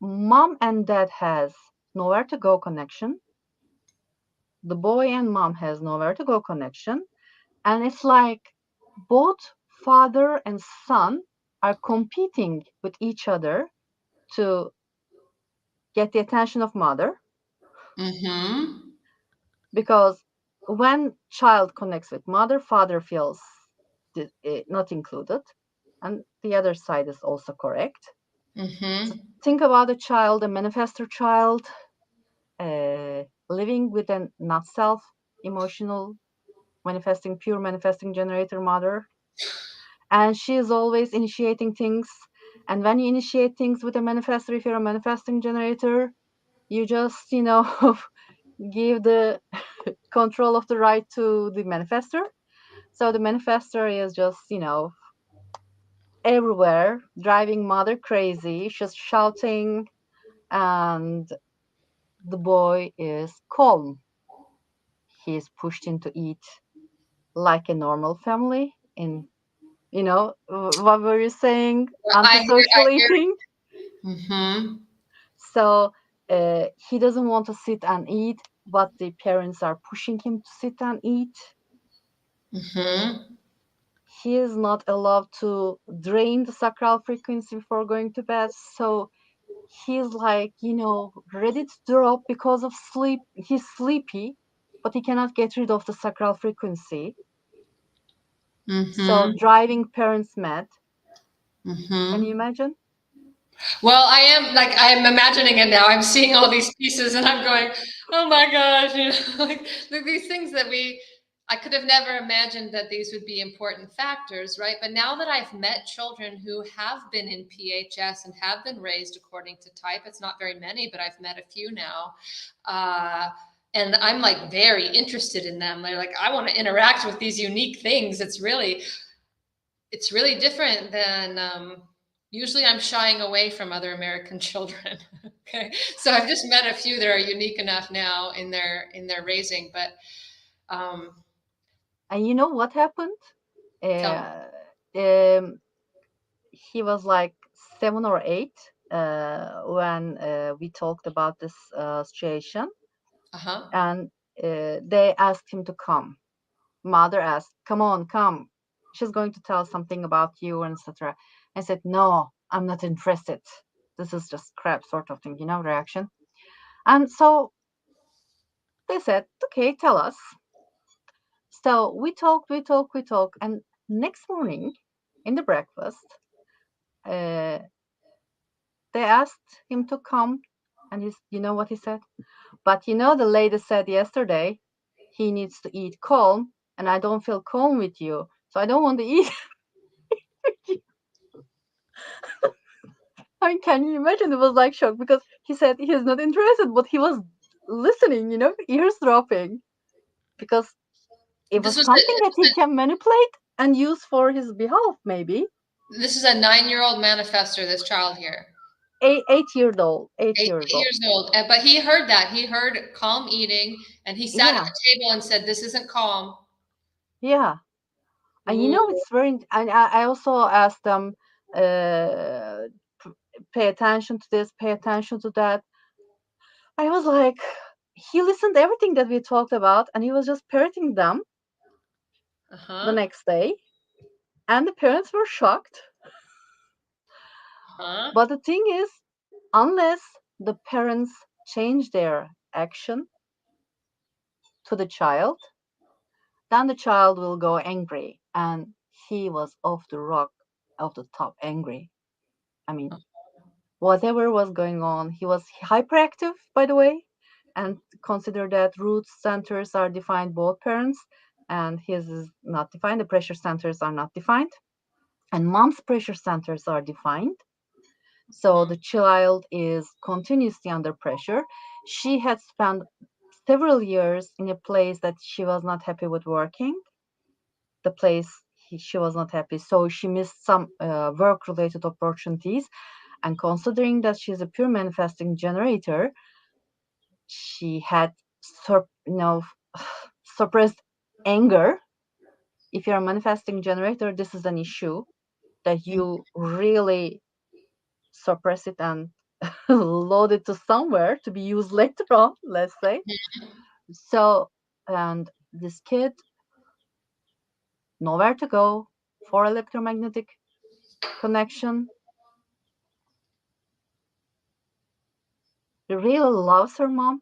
mom and dad has nowhere to go connection. The boy and mom has nowhere to go connection, and it's like both father and son are competing with each other to get the attention of mother, Mm-hmm. because when child connects with mother, father feels not included, and the other side is also correct. So Mm-hmm. think about a child, a manifestor child, living with a not self, emotional, manifesting, pure manifesting generator mother. And she is always initiating things. And when you initiate things with a manifestor, if you're a manifesting generator, you just, give the control of the right to the manifestor. So the manifestor is just, everywhere, driving mother crazy. She's shouting, and the boy is calm. He is pushed into eat like a normal family in, what were you saying? Well, I Antisocial hear. eating. Mm-hmm. So he doesn't want to sit and eat, but the parents are pushing him to sit and eat. Mm-hmm. He is not allowed to drain the sacral frequency before going to bed. So he's like, ready to drop because of sleep. He's sleepy, but he cannot get rid of the sacral frequency. So Mm-hmm. driving parents mad. Can you Mm-hmm. imagine? Well, I am like I'm imagining it now. I'm seeing all these pieces, and I'm going, "Oh my gosh!" Like these things that I could have never imagined that these would be important factors, right? But now that I've met children who have been in PHS and have been raised according to type, it's not very many, but I've met a few now. Uh, and I'm like very interested in them. They're like, I want to interact with these unique things. It's really different than usually I'm shying away from other American children. Okay, so I've just met a few that are unique enough now in their raising, but um, And you know what happened? tell me. Uh, um, he was like 7 or 8 when we talked about this situation, Uh-huh. and they asked him to come. Mother asked, "Come on, come. She's going to tell something about you," and etc. I said, "No, I'm not interested. This is just crap," sort of thing, reaction. And so they said, "Okay, tell us." So we talked, and next morning in the breakfast, uh, they asked him to come, and you know what he said? But the lady said yesterday he needs to eat calm, and I don't feel calm with you, so I don't want to eat. I mean, can you imagine? It was like shock because he said he's not interested, but he was listening, ears dropping, because it This was was something that he can manipulate and use for his behalf, maybe. this is a 9-year-old manifester. This child here, 8 years old, 8 eight, years eight old. years old. But he heard that. He heard calm eating, and he sat at Yeah, the table and said, "This isn't calm." yeah. And Ooh. it's very, and I also asked them, uh, pay attention to this, pay attention to that. I was like, he listened to everything that we talked about, and he was just parroting them the Uh-huh. next day. And the parents were shocked. Huh? But the thing is, unless the parents change their action to the child, then the child will go angry. And he was off the rock, off the top angry. I mean, whatever was going on, he was hyperactive, by the way. And consider that root centers are defined both parents, and his is not defined. The pressure centers are not defined, and mom's pressure centers are defined. So Mhm. the child is continuously under pressure. She had spent several years in a place that she was not happy with working. The place she was not happy. So she missed some work related opportunities. And considering that she's a pure manifesting generator, she had suppressed anger. If you're a manifesting generator, this is an issue that you really suppress it and load it to somewhere to be used later on, let's say. So, and this kid, nowhere to go for electromagnetic connection. He really loves her mom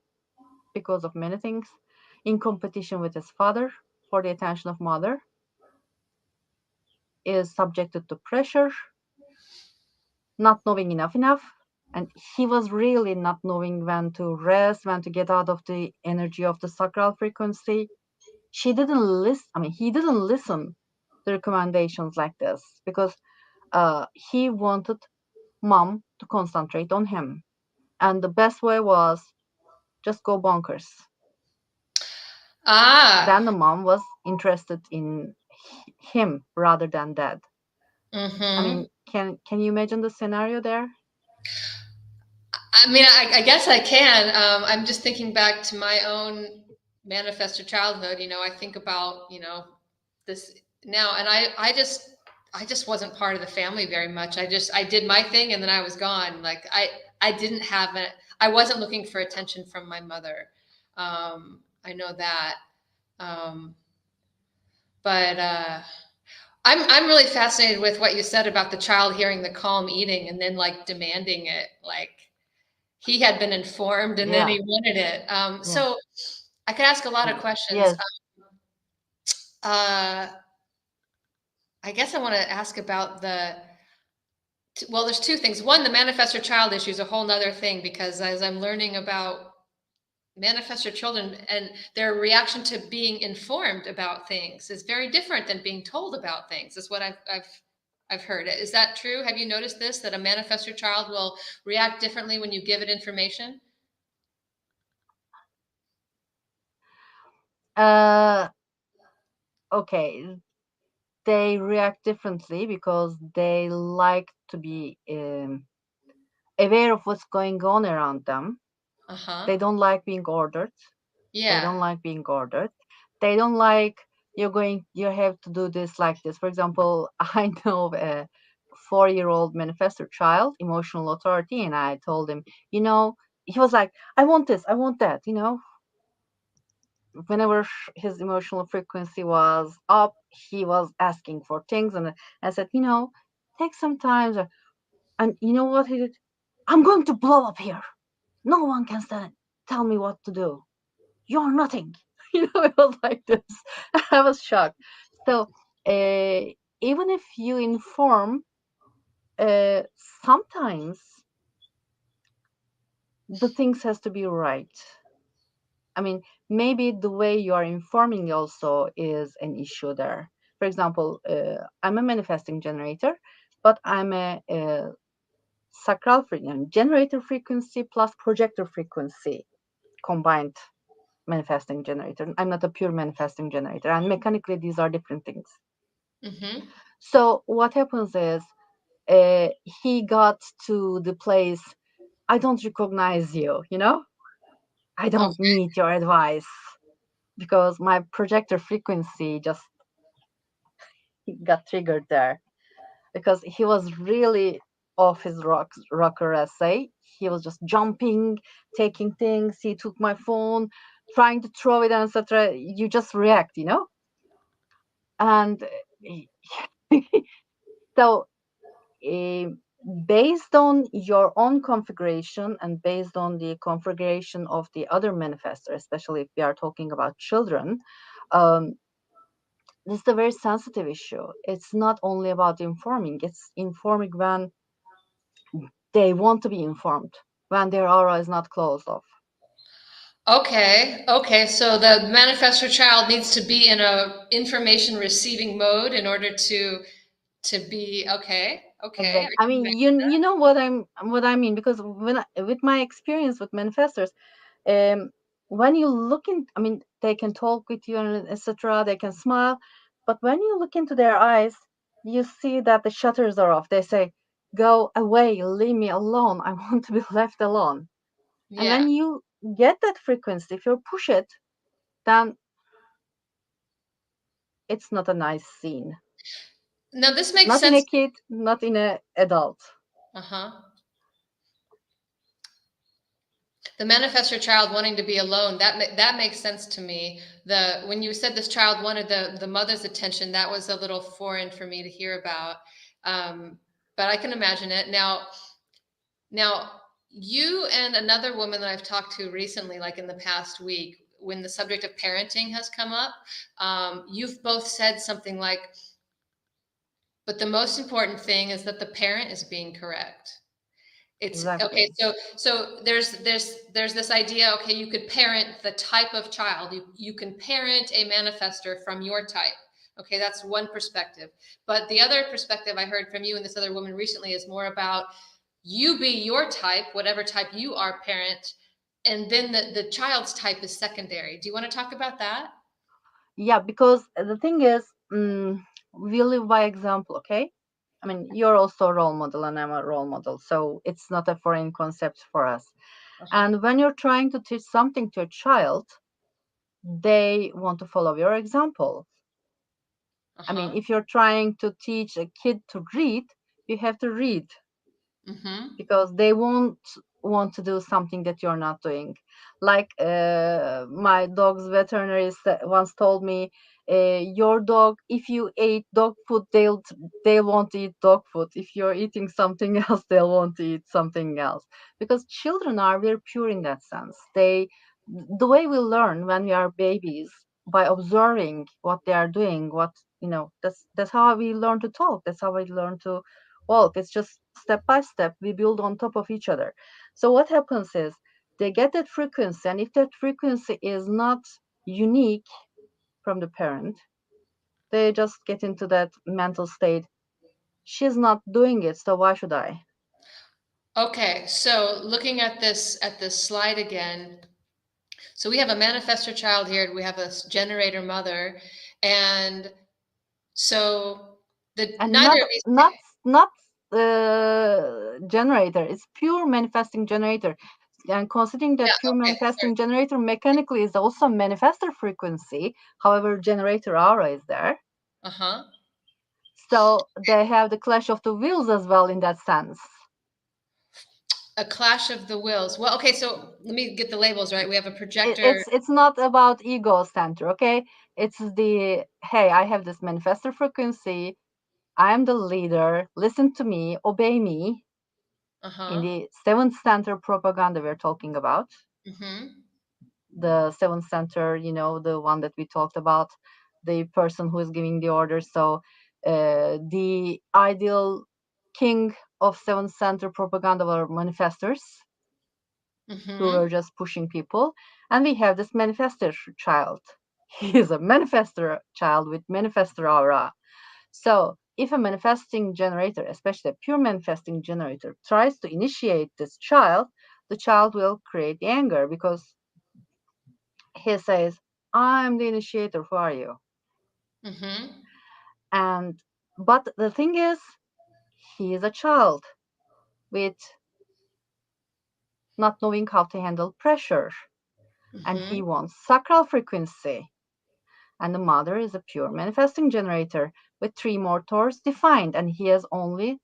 because of many things, in competition with his father for the attention of mother, is subjected to pressure, not knowing enough. And he was really not knowing when to rest, when to get out of the energy of the sacral frequency. She didn't listen. I mean, he didn't listen to recommendations like this because he wanted mom to concentrate on him. And the best way was just go bonkers. Then Ah. the mom was interested in him rather than dad. I Mm-hmm. mean, can you imagine the scenario there? I mean, I guess I can. I'm just thinking back to my own manifested childhood. I think about, this now, and I just wasn't part of the family very much. I did my thing and then I was gone. Like I didn't have it. I wasn't looking for attention from my mother. I know that. Um, but I'm really fascinated with what you said about the child hearing the calm eating and then like demanding it. Like he had been informed and then Yeah, he wanted it. yeah, So I could ask a lot of questions. yes. Uh, I guess I want to ask about well, there's two things. One, the manifestor child issue is a whole nother thing because as I'm learning about manifestor children and their reaction to being informed about things is very different than being told about things. Is what I've heard. Is that true? Have you noticed this, that a manifestor child will react differently when you give it information? Uh, okay. They react differently because they like to be aware of what's going on around them. Uh-huh. They don't like being ordered. They Yeah. don't like being ordered. They don't like you have to do this like this. For example, I know a 4-year-old manifestor child, emotional authority, and I told him, he was like, I want this, I want that, whenever his emotional frequency was up, he was asking for things, and I said, take some time. And you know what he did? I'm going to blow up here. No one can tell me what to do. You're nothing. It was like this. I was shocked. So uh, even if you inform, uh, sometimes the things has to be right. I mean, maybe the way you are informing also is an issue there. For example, I'm a manifesting generator, but I'm a sacral generator frequency plus projector frequency combined manifesting generator. I'm not a pure manifesting generator, and mechanically these are different things. Mm-hmm. So what happens is he got to the place, I don't recognize you, I don't Okay. need your advice, because my projector frequency just got triggered there, because he was really off his rocker essay. He was just jumping, taking things. He took my phone, trying to throw it, etc. You just react. And so, eh, based on your own configuration and based on the configuration of the other manifestor, especially if we are talking about children, um, this is a very sensitive issue. It's not only about informing, it's informing when they want to be informed, when their aura is not closed off. Okay. Okay. So the manifestor child needs to be in a information receiving mode in order to be okay. Okay. Exactly. I I can mean, imagine you know what I mean, because with my experience with manifestors, um, when you look in, I mean, they can talk with you and etc. They can smile, but when you look into their eyes, you see that the shutters are off. They say, "Go away, leave me alone. I want to be left alone." that. And Yeah. when you get that frequency, if you push it, then it's not a nice scene. Now this makes Not in a sense. kid, not in a adult. Uh-huh. The manifestor child wanting to be alone, that makes sense to me. The when you said this child wanted the mother's attention, that was a little foreign for me to hear about. But I can imagine it. Now you and another woman that I've talked to recently, like in the past week, when the subject of parenting has come up, you've both said something like, but the most important thing is that the parent is being correct. It's okay. Exactly. So there's this idea. Okay, you could parent the type of child. You can parent a manifester from your type. Okay, that's one perspective. But the other perspective I heard from you and this other woman recently is more about you be your type, whatever type you are, parent, and then the child's type is secondary. Do you want to talk about that? Yeah, because the thing is, we live by example, okay? I mean, you're also a role model and I'm a role model, so it's not a foreign concept for us. Uh huh. And when you're trying to teach something to a child, they want to follow your example. Uh I mean, huh. if you're trying to teach a kid to read, you have to read, Mm-hmm. because they won't want to do something that you're not doing. Like my dog's veterinary once told me, your dog, if you ate dog food, they won't eat dog food. If you're eating something else, they'll want to eat something else. Because children are very pure in that sense. The way we learn when we are babies, by observing what they are doing, that's how we learn to talk. That's how we learn to walk. It's just step by step we build on top of each other. So what happens is they get that frequency, and if that frequency is not unique from the parent, they just get into that mental state. She's not doing it, so why should I? Okay, so looking at this slide again, so we have a manifestor child here, we have a generator mother, and so the And neither not of these. not not generator. It's pure manifesting generator. And considering Yeah, that pure okay, sorry. manifesting generator mechanically is also manifestor frequency, however, generator aura is there. Uh-huh. So they have the clash of the wheels as well in that sense. A clash of the wills. Well, okay, so let me get the labels right. We have a It, projector. it's not about ego center, okay? It's the, hey, I have this manifestor frequency. I'm the leader. Listen to me, obey me. In Uh-huh. the seventh center propaganda we're talking about, Mm-hmm. the seventh center, the one that we talked about, the person who is giving the orders. So the ideal king of seventh center propaganda were manifestors. who were Mm-hmm. just pushing people. And we have this manifestor child. He is a manifestor child with manifestor aura. So if a manifesting generator, especially a pure manifesting generator, tries to initiate this child, the child will create the anger because he says, I'm the initiator, who are you? Mm-hmm. And but the thing is, he is a child with not knowing how to handle pressure, and he Mm-hmm. wants sacral frequency. And the mother is a pure manifesting generator with three motors defined, and he has only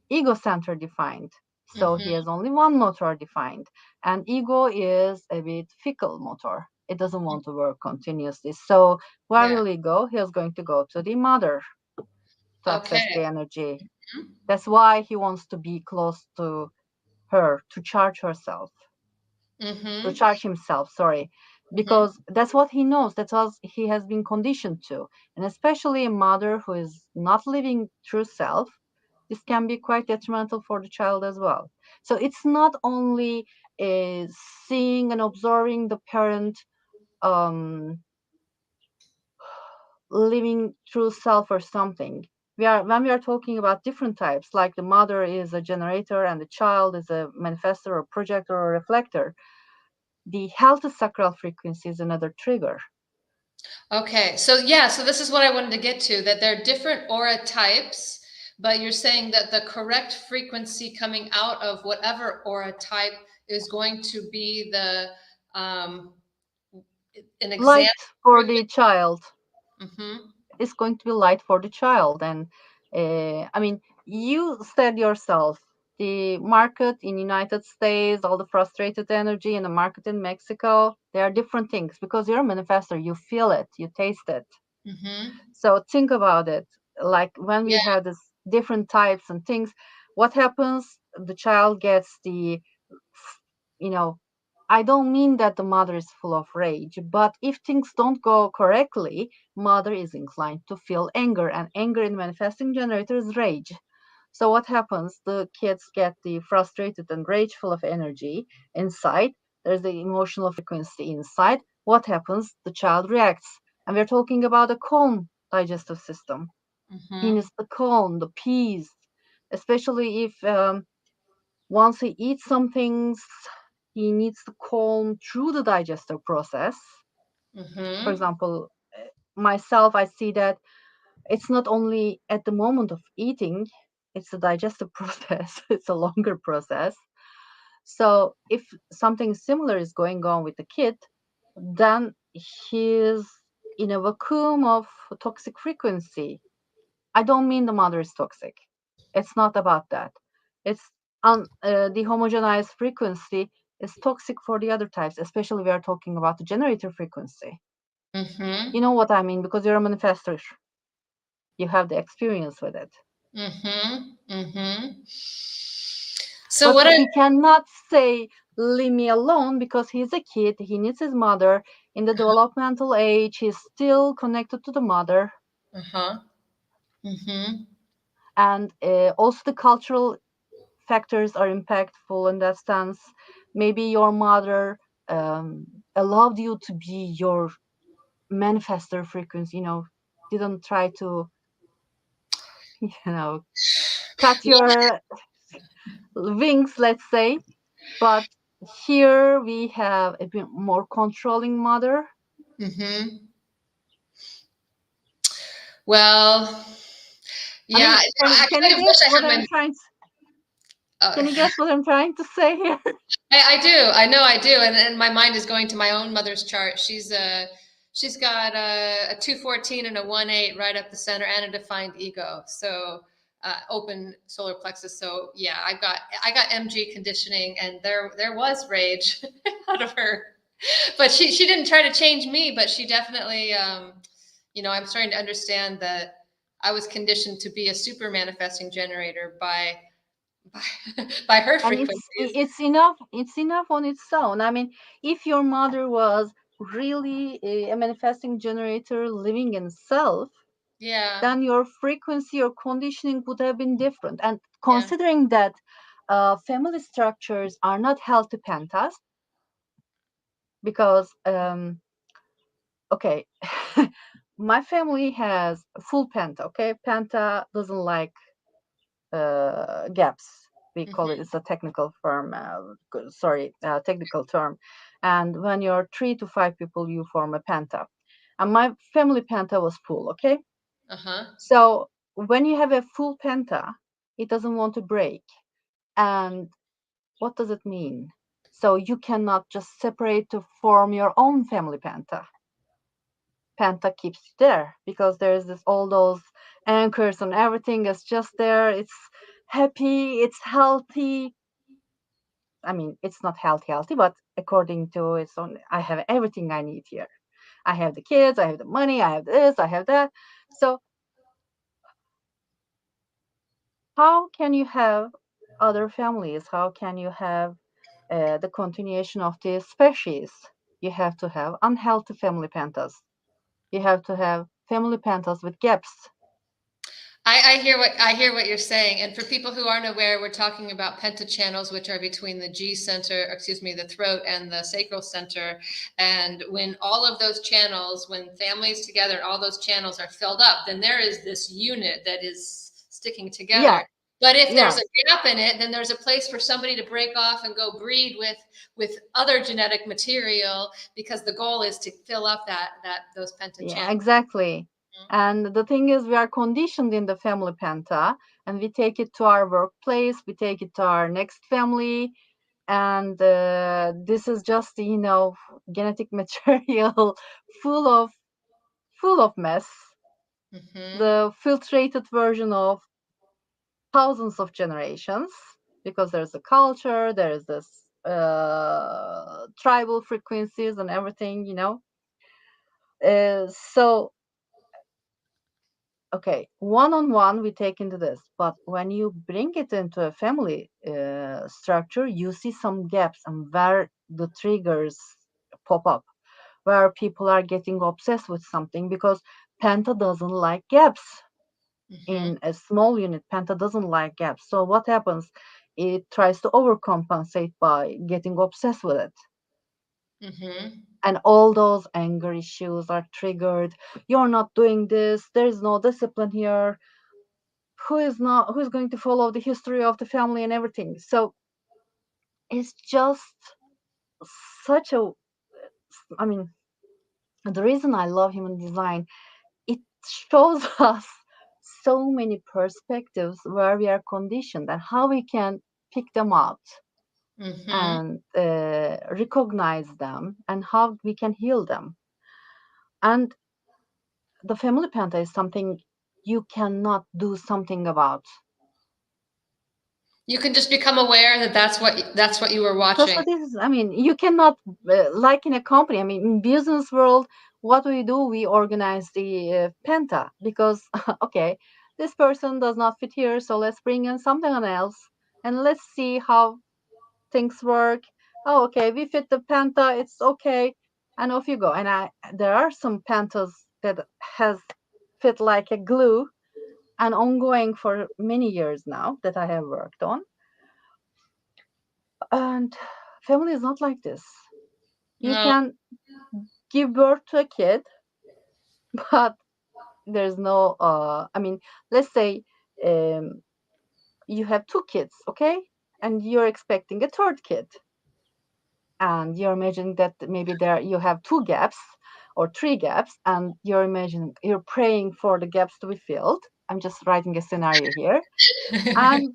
ego center defined. So he Mm-hmm. has only one motor defined. And ego is a bit fickle motor. It doesn't want to work continuously. So where Yeah. will he go? He's going to go to the mother to access Okay. the energy. That's why he wants to be close to her, to charge herself, to Mm-hmm. charge himself, sorry, Mm-hmm. because that's what he knows, that's what he has been conditioned to. And especially a mother who is not living true self, this can be quite detrimental for the child as well. So it's not only seeing and observing the parent um, living true self or something. When we are talking about different types, like the mother is a generator and the child is a manifestor or projector or reflector, the healthy sacral frequency is another trigger. Okay. So yeah, so this is what I wanted to get to, that there are different aura types, but you're saying that the correct frequency coming out of whatever aura type is going to be the um an example. Light for the child Mm-hmm. is going to be light for the child. And I mean, you said yourself, the market in United States, all the frustrated energy in the market in Mexico, they are different things because you're a manifestor, you feel it, you taste it. Mm-hmm. So think about it. Like when we Yeah. have this different types and things, what happens? The child gets the, you know, I don't mean that the mother is full of rage, but if things don't go correctly, mother is inclined to feel anger, and anger in manifesting generator is rage. So what happens? The kids get the frustrated and rageful of energy inside. There's the emotional frequency inside. What happens? The child reacts. And we're talking about a calm digestive system. He Mm-hmm. needs the calm, the peace, especially if once he eats some things, he needs to calm through the digestive process. For Mm-hmm. example, myself, I see that it's not only at the moment of eating, it's a digestive process, it's a longer process. So if something similar is going on with the kid, then he's in a vacuum of toxic frequency. I don't mean the mother is toxic. It's not about that. It's the homogenized frequency is toxic for the other types, especially we are talking about the generator frequency. You Mm-hmm. know what I mean? Because you're a manifestor, you have the experience with it. Mm-hmm. Mm-hmm. So But what are he cannot say, leave me alone, because he's a kid. He needs his mother. In the developmental age, he's still connected to the mother. uh-huh. Mm-hmm. And also, the cultural factors are impactful in that sense. Maybe your mother um, allowed you to be your manifestor frequency, didn't try to, you know, cut your wings, let's say. But here we have a bit more controlling mother. Mm-hmm. Well, I yeah, mean, I can kind you of guess wish I what had I'm my. trying to, Uh, can you guess what I'm trying to say here? I do. I know I do. And my mind is going to my own mother's chart. She's got a 214 and a 1-8 right up the center and a defined ego. So open solar plexus. So yeah, I got MG conditioning and there was rage out of her. But she didn't try to change me, but she definitely I'm starting to understand that I was conditioned to be a super manifesting generator by, by her And it's frequencies. it's enough. It's enough on its own. I mean, if your mother was really a manifesting generator living in self, Yeah. then your frequency or conditioning would have been different. And Yeah. considering that family structures are not healthy pentas, because okay, my family has full penta. Okay, penta doesn't like gaps. We call it, Hmm. it's a technical term. Sorry, technical term. And when you're 3 to 5 people, you form a penta. And my family penta was full. Okay, Uh-huh. so when you have a full penta, it doesn't want to break. And what does it mean? So you cannot just separate to form your own family penta. Penta keeps you there because there's this all those anchors and everything is just there. It's happy, it's healthy. I mean, it's not healthy, but according to its own, I have everything I need here. I have the kids, I have the money, I have this, I have that. So how can you have other families? How can you have the continuation of the species? You have to have unhealthy family pentas. You have to have family pentas with gaps. I hear what you're saying. And for people who aren't aware, we're talking about pentachannels, which are between the G center, excuse me, the throat and the sacral center. And when all of those channels, when families together, all those channels are filled up, then there is this unit that is sticking together. Yeah, But if there's yeah, a gap in it, then there's a place for somebody to break off and go breed with other genetic material, because the goal is to fill up that those yeah, pentachannels. exactly. And the thing is, we are conditioned in the family penta, and we take it to our workplace, we take it to our next family, and this is just, genetic material full of mess. Hmm. The filtrated version of thousands of generations, because there's a culture, there is this tribal frequencies and everything. So okay, one on one we take into this, but when you bring it into a family structure, you see some gaps and where the triggers pop up, where people are getting obsessed with something because penta doesn't like gaps. Hmm. In a small unit, penta doesn't like gaps. So what happens? It tries to overcompensate by getting obsessed with it. Hmm. And all those anger issues are triggered. You're not doing this. There's no discipline here. Who's going to follow the history of the family and everything? So it's just such a, I mean, the reason I love human design, it shows us so many perspectives where we are conditioned and how we can pick them out Hmm. and recognize them and how we can heal them. And the family penta is something you cannot do something about. You can just become aware that that's what you were That's watching. what this is. I mean, you cannot, like in a company, I mean, in business world, what do? We organize the penta because, okay, this person does not fit here, so let's bring in something else and let's see how things work. Oh, okay, we fit the penta, it's okay, and off you go. And there are some pentas that has fit like a glue and ongoing for many years now that I have worked on. And family is not like this. You No. can give birth to a kid, but there's no, I mean, let's say um, you have 2 kids, okay? And you're expecting a third kid. And you're imagining that maybe there you have 2 gaps or 3 gaps, and you're praying for the gaps to be filled. I'm just writing a scenario here. And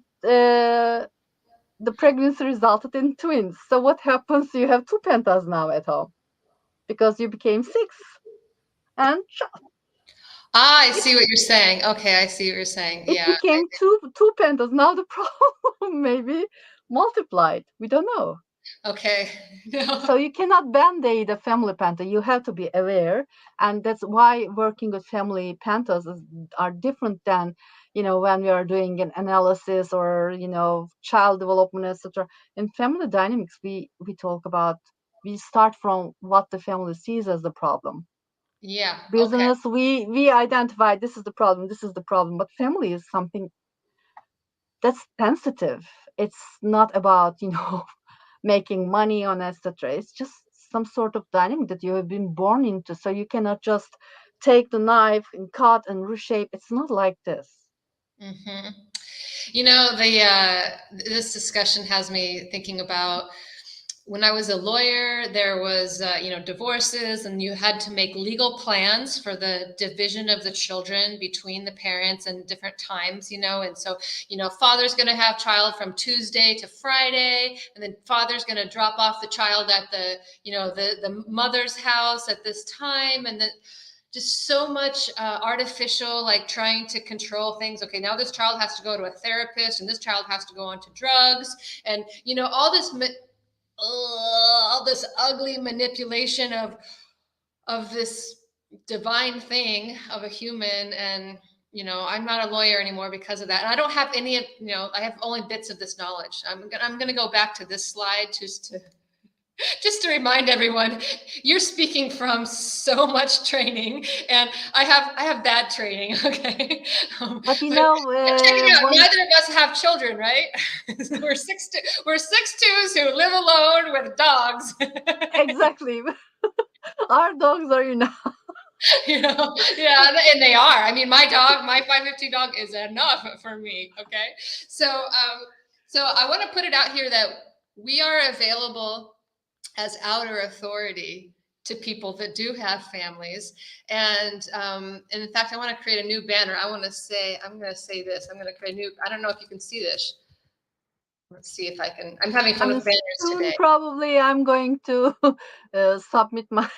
the pregnancy resulted in twins. So what happens? You have 2 pentas now at home because you became 6. And Ah, I it see what you're saying. Okay, I see what you're saying. it Yeah. became two pentas. Now the problem maybe multiplied. We don't know. Okay. No. So you cannot band-aid a family penta. You have to be aware, and that's why working with family pentas are different than when we are doing an analysis or child development, etc. In family dynamics, we talk about, we start from what the family sees as the problem. Yeah. Okay. Business, we identify this is the problem, this is the problem, but family is something that's sensitive. It's not about making money on etc. It's just some sort of dynamic that you have been born into. So you cannot just take the knife and cut and reshape. It's not like this. Hmm. You know, this discussion has me thinking about when I was a lawyer, there was, divorces, and you had to make legal plans for the division of the children between the parents and different times, and so, father's going to have child from Tuesday to Friday, and then father's going to drop off the child at the mother's house at this time, and then just so much artificial, like trying to control things. Okay, now this child has to go to a therapist, and this child has to go on to drugs, and all this ugly manipulation of this divine thing of a human. And I'm not a lawyer anymore because of that, and I don't have any of I have only bits of this knowledge. I'm gonna go back to this slide just to remind everyone, you're speaking from so much training, and I have bad training. Okay. But But check it out. when Neither of us have children, right? We're six twos who live alone with dogs. exactly our dogs are, Yeah, and they are. I mean, my 550 dog is enough for me. Okay. So I want to put it out here that we are available as outer authority to people that do have families. And in fact, I want to create a new banner. I'm going to say this. I'm going to create a new, I don't know if you can see this. Let's see if I can. I'm having I fun mean, with banners soon today. probably I'm going to submit my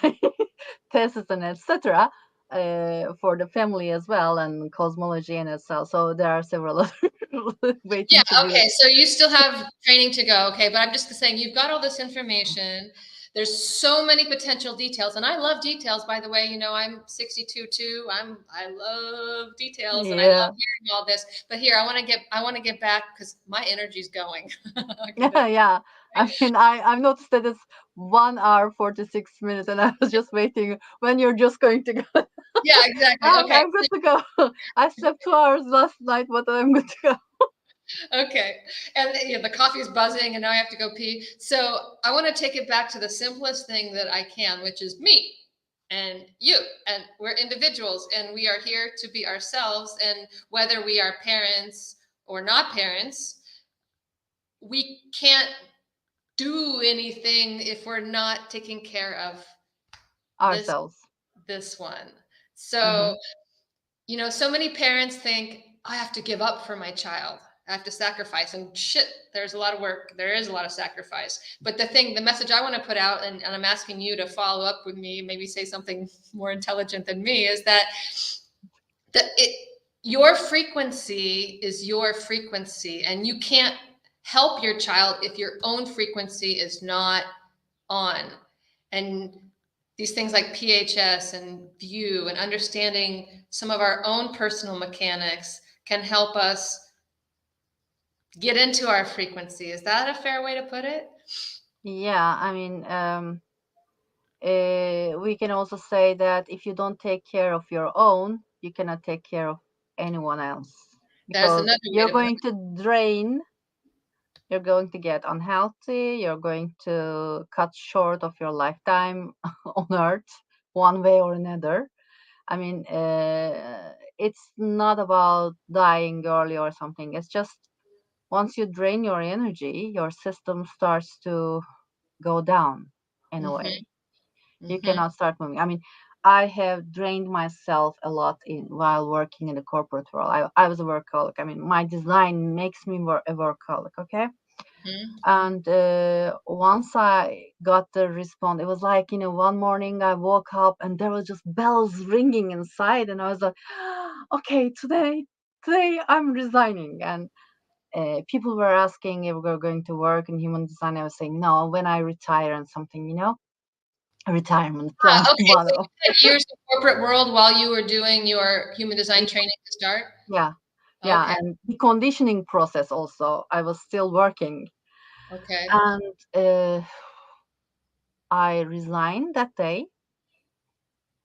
thesis and etc. For the family as well, and cosmology and itself. So there are several other Yeah, waiting to be. okay. So you still have training to go. Okay, but I'm just saying you've got all this information. There's so many potential details, and I love details. By the way, I'm 62 too. I love details, and I love Yeah, hearing all this. But here, I want to get back because my energy's going. yeah, yeah. I mean, I've noticed that it's 1 hour 46 minutes, and I was just waiting when you're just going to go. Yeah, exactly. Okay. I'm good to go. I slept 2 hours last night, but I'm good to go. Okay. And the coffee is buzzing, and now I have to go pee. So I want to take it back to the simplest thing that I can, which is me and you. And we're individuals, and we are here to be ourselves. And whether we are parents or not parents, we can't do anything if we're not taking care of this Ourselves. this one. Hmm. So so many parents think I have to give up for my child. I have to sacrifice, and shit, there's a lot of work. There is a lot of sacrifice. But the message I want to put out, and I'm asking you to follow up with me, maybe say something more intelligent than me, is that your frequency is your frequency, and you can't help your child if your own frequency is not on. And these things like PHS and view and understanding some of our own personal mechanics can help us get into our frequency. Is that a fair way to put it? Yeah, I mean, we can also say that if you don't take care of your own, you cannot take care of anyone else There's because another way you're to put going to drain, you're going to get unhealthy, you're going to cut short of your lifetime on earth one way or another. I mean, it's not about dying early or something. It's just once you drain your energy, your system starts to go down in a it. way. You Hmm. cannot start moving. I mean, I have drained myself a lot in while working in the corporate world. I was a workaholic. I mean, my design makes me a workaholic. Okay. Hmm. And once I got the response, it was like, one morning I woke up and there was just bells ringing inside, and I was like, okay, today I'm resigning. And people were asking if we were going to work in human design. I was saying no when I retire and something, a retirement plan. Okay, One so of you had years in corporate world while you were doing your human design training to start. yeah, yeah, Okay. and the conditioning process also. I was still working, Okay. and I resigned that day.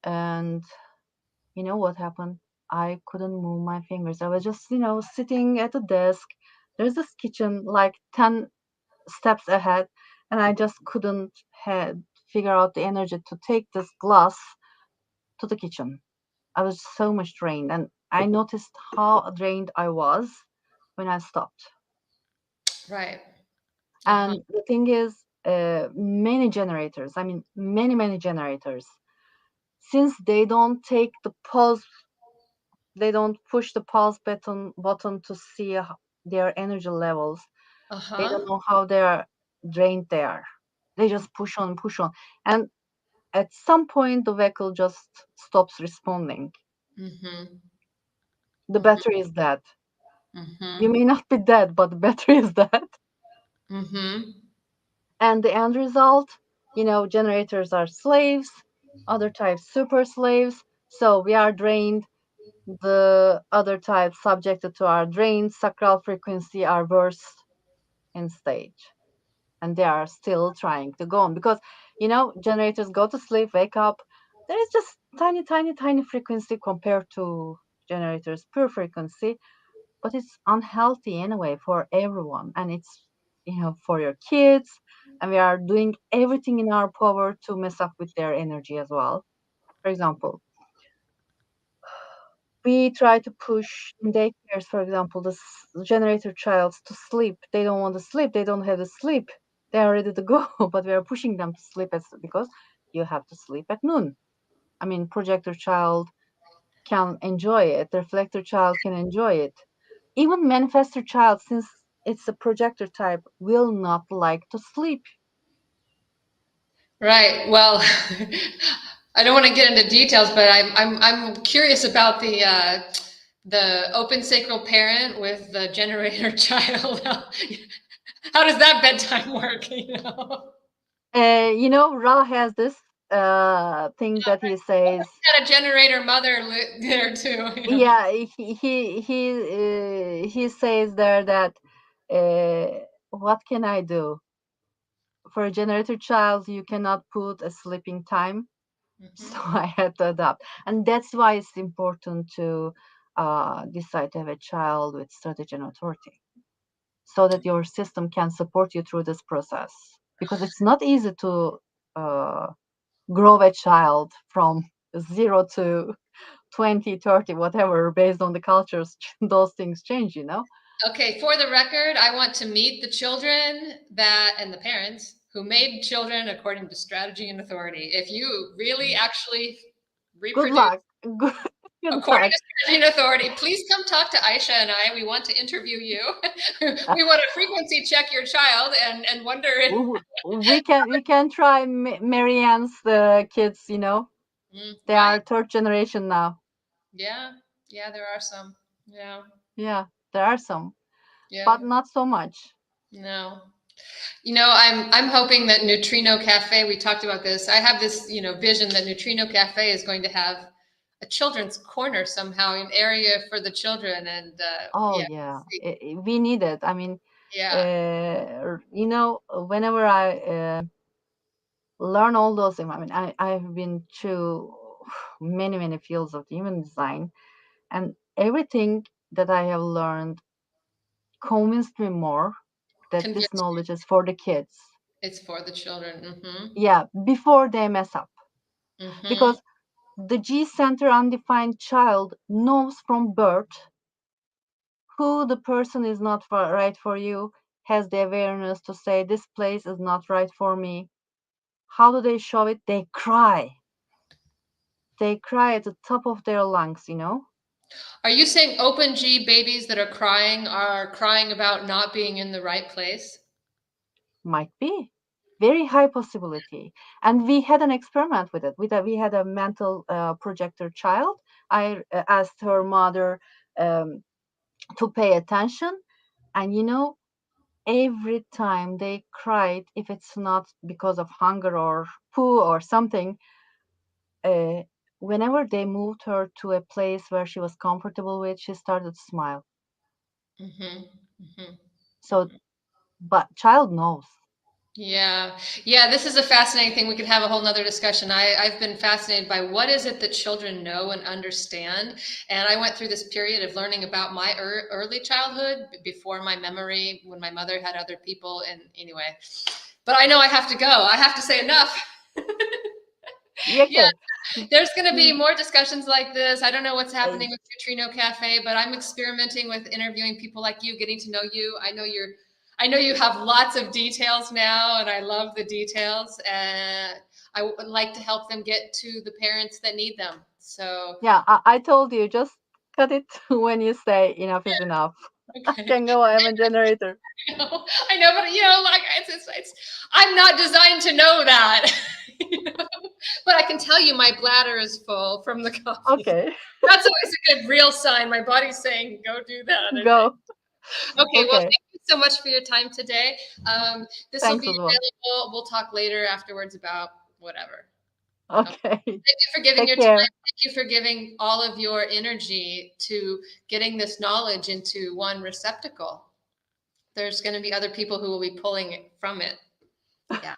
And you know what happened? I couldn't move my fingers. I was just, sitting at the desk. There's this kitchen like 10 steps ahead, and I just couldn't figure out the energy to take this glass to the kitchen. I was so much drained, and I noticed how drained I was when I stopped. Right. Uh-huh. And the thing is, many generators, I mean, many generators, since they don't take the pause, they don't push the pause button to see their energy levels. They don't Uh-huh. know how they're drained they are. They just push on. And at some point, the vehicle just stops responding. Mm-hmm. The Mm-hmm. battery is dead. You Mm-hmm. may not be dead, but the battery is dead. Mm-hmm. And the end result, generators are slaves, other types super slaves. So we are drained. The other types subjected to our drained sacral frequency are worse in stage. And they are still trying to go on because, generators go to sleep, wake up. There is just tiny frequency compared to generators' pure frequency, but it's unhealthy anyway for everyone. And it's, for your kids. And we are doing everything in our power to mess up with their energy as well. For example, we try to push in daycares, for example, the generator childs to sleep. They don't want to sleep. They don't have to sleep. They are ready to go, but we are pushing them to sleep because you have to sleep at noon. I mean, projector child can enjoy it. Reflector child can enjoy it. Even manifestor child, since it's a projector type, will not like to sleep. Right. Well, I don't want to get into details, but I'm curious about the open sacral parent with the generator child. How does that bedtime work? You know, Ra has this thing that he says. got a generator mother there too. You know. Yeah, he says there that what can I do for a generator child? You cannot put a sleeping time, so Hmm. I had to adapt, and that's why it's important to decide to have a child with strategy and authority, so that your system can support you through this process. Because it's not easy to uh, grow a child from 0 to 20, 30, whatever, based on the cultures. Those things change. Okay, for the record, I want to meet the children that and the parents who made children according to strategy and authority. If you really actually Good reproduce luck. Good according luck. to strategy and authority, please come talk to Ayse and I. We want to interview you. Uh, We want to frequency check your child and wonder if, we can try Marianne's kids. They right? are third generation now. Yeah, yeah, there are some. Yeah, Yeah, there are some, yeah, but not so much. no. I'm hoping that Neutrino Cafe, we talked about this. I have this, vision that Neutrino Cafe is going to have a children's corner somehow, an area for the children. And Oh yeah, yeah, we need it. I mean, yeah, whenever I learn all those things, I mean, I've been through many fields of human design, and everything that I have learned convinced me more that this convince knowledge is for the kids. it's for the children. Mm-hmm. Yeah, before they mess up. Mm-hmm. Because the G center undefined child knows from birth who the person is not right for you, has the awareness to say, this place is not right for me. How do they show it? They cry. They cry at the top of their lungs. Are you saying open G babies that are crying about not being in the right place? Might be. Very high possibility. And we had an experiment with it. We had a mental projector child. I asked her mother um, to pay attention. And every time they cried, if it's not because of hunger or poo or something, uh, whenever they moved her to a place where she was comfortable with, she started to smile. Mm-hmm. Mm-hmm. So, but child knows. Yeah. Yeah, this is a fascinating thing. We could have a whole nother discussion. I've been fascinated by what is it that children know and understand. And I went through this period of learning about my early childhood before my memory, when my mother had other people. And anyway, but I know I have to go. I have to say enough. Yeah, Yeah, okay. there's going to be Mm, more discussions like this. I don't know what's I- happening with Neutrino Cafe, but I'm experimenting with interviewing people like you, getting to know you. I know you have lots of details now, and I love the details. And I would like to help them get to the parents that need them. So, yeah, I told you, just cut it when you say enough is enough. I okay. can go, I'm a generator. I know, but like I'm not designed to know that. You know? But I can tell you my bladder is full from the coffee. Okay, That's always a good real sign. My body's saying, go do that, I think. go. Okay, well, Okay, thank you so much for your time today. This will thanks be as well. available. We'll talk later afterwards about whatever. Okay. Okay, Thank you for giving take your care. time. Thank you for giving all of your energy to getting this knowledge into one receptacle. There's going to be other people who will be pulling it from it. Yeah.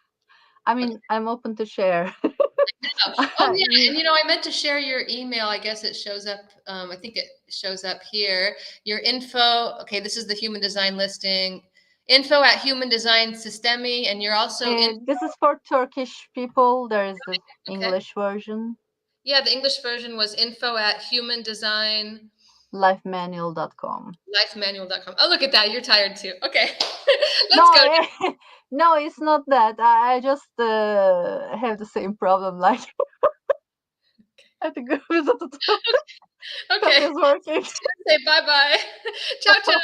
I Okay. mean, I'm open to share. Oh yeah, You, and I meant to share your email. I guess it shows up. I think it shows up here. Your info. Okay, this is the human design listing. Info at Human Design Systemi, and you're also in. this is for Turkish people. There is the Okay. English version, Yeah, the English version was info at Human Design lifemanual.com. lifemanual.com. Oh, look at that. You're tired too. Okay. Let's No, go. no, it's not that. I just have the same problem. Like, I have to go visit the Okay. coffee is working. Say bye bye. Ciao, ciao.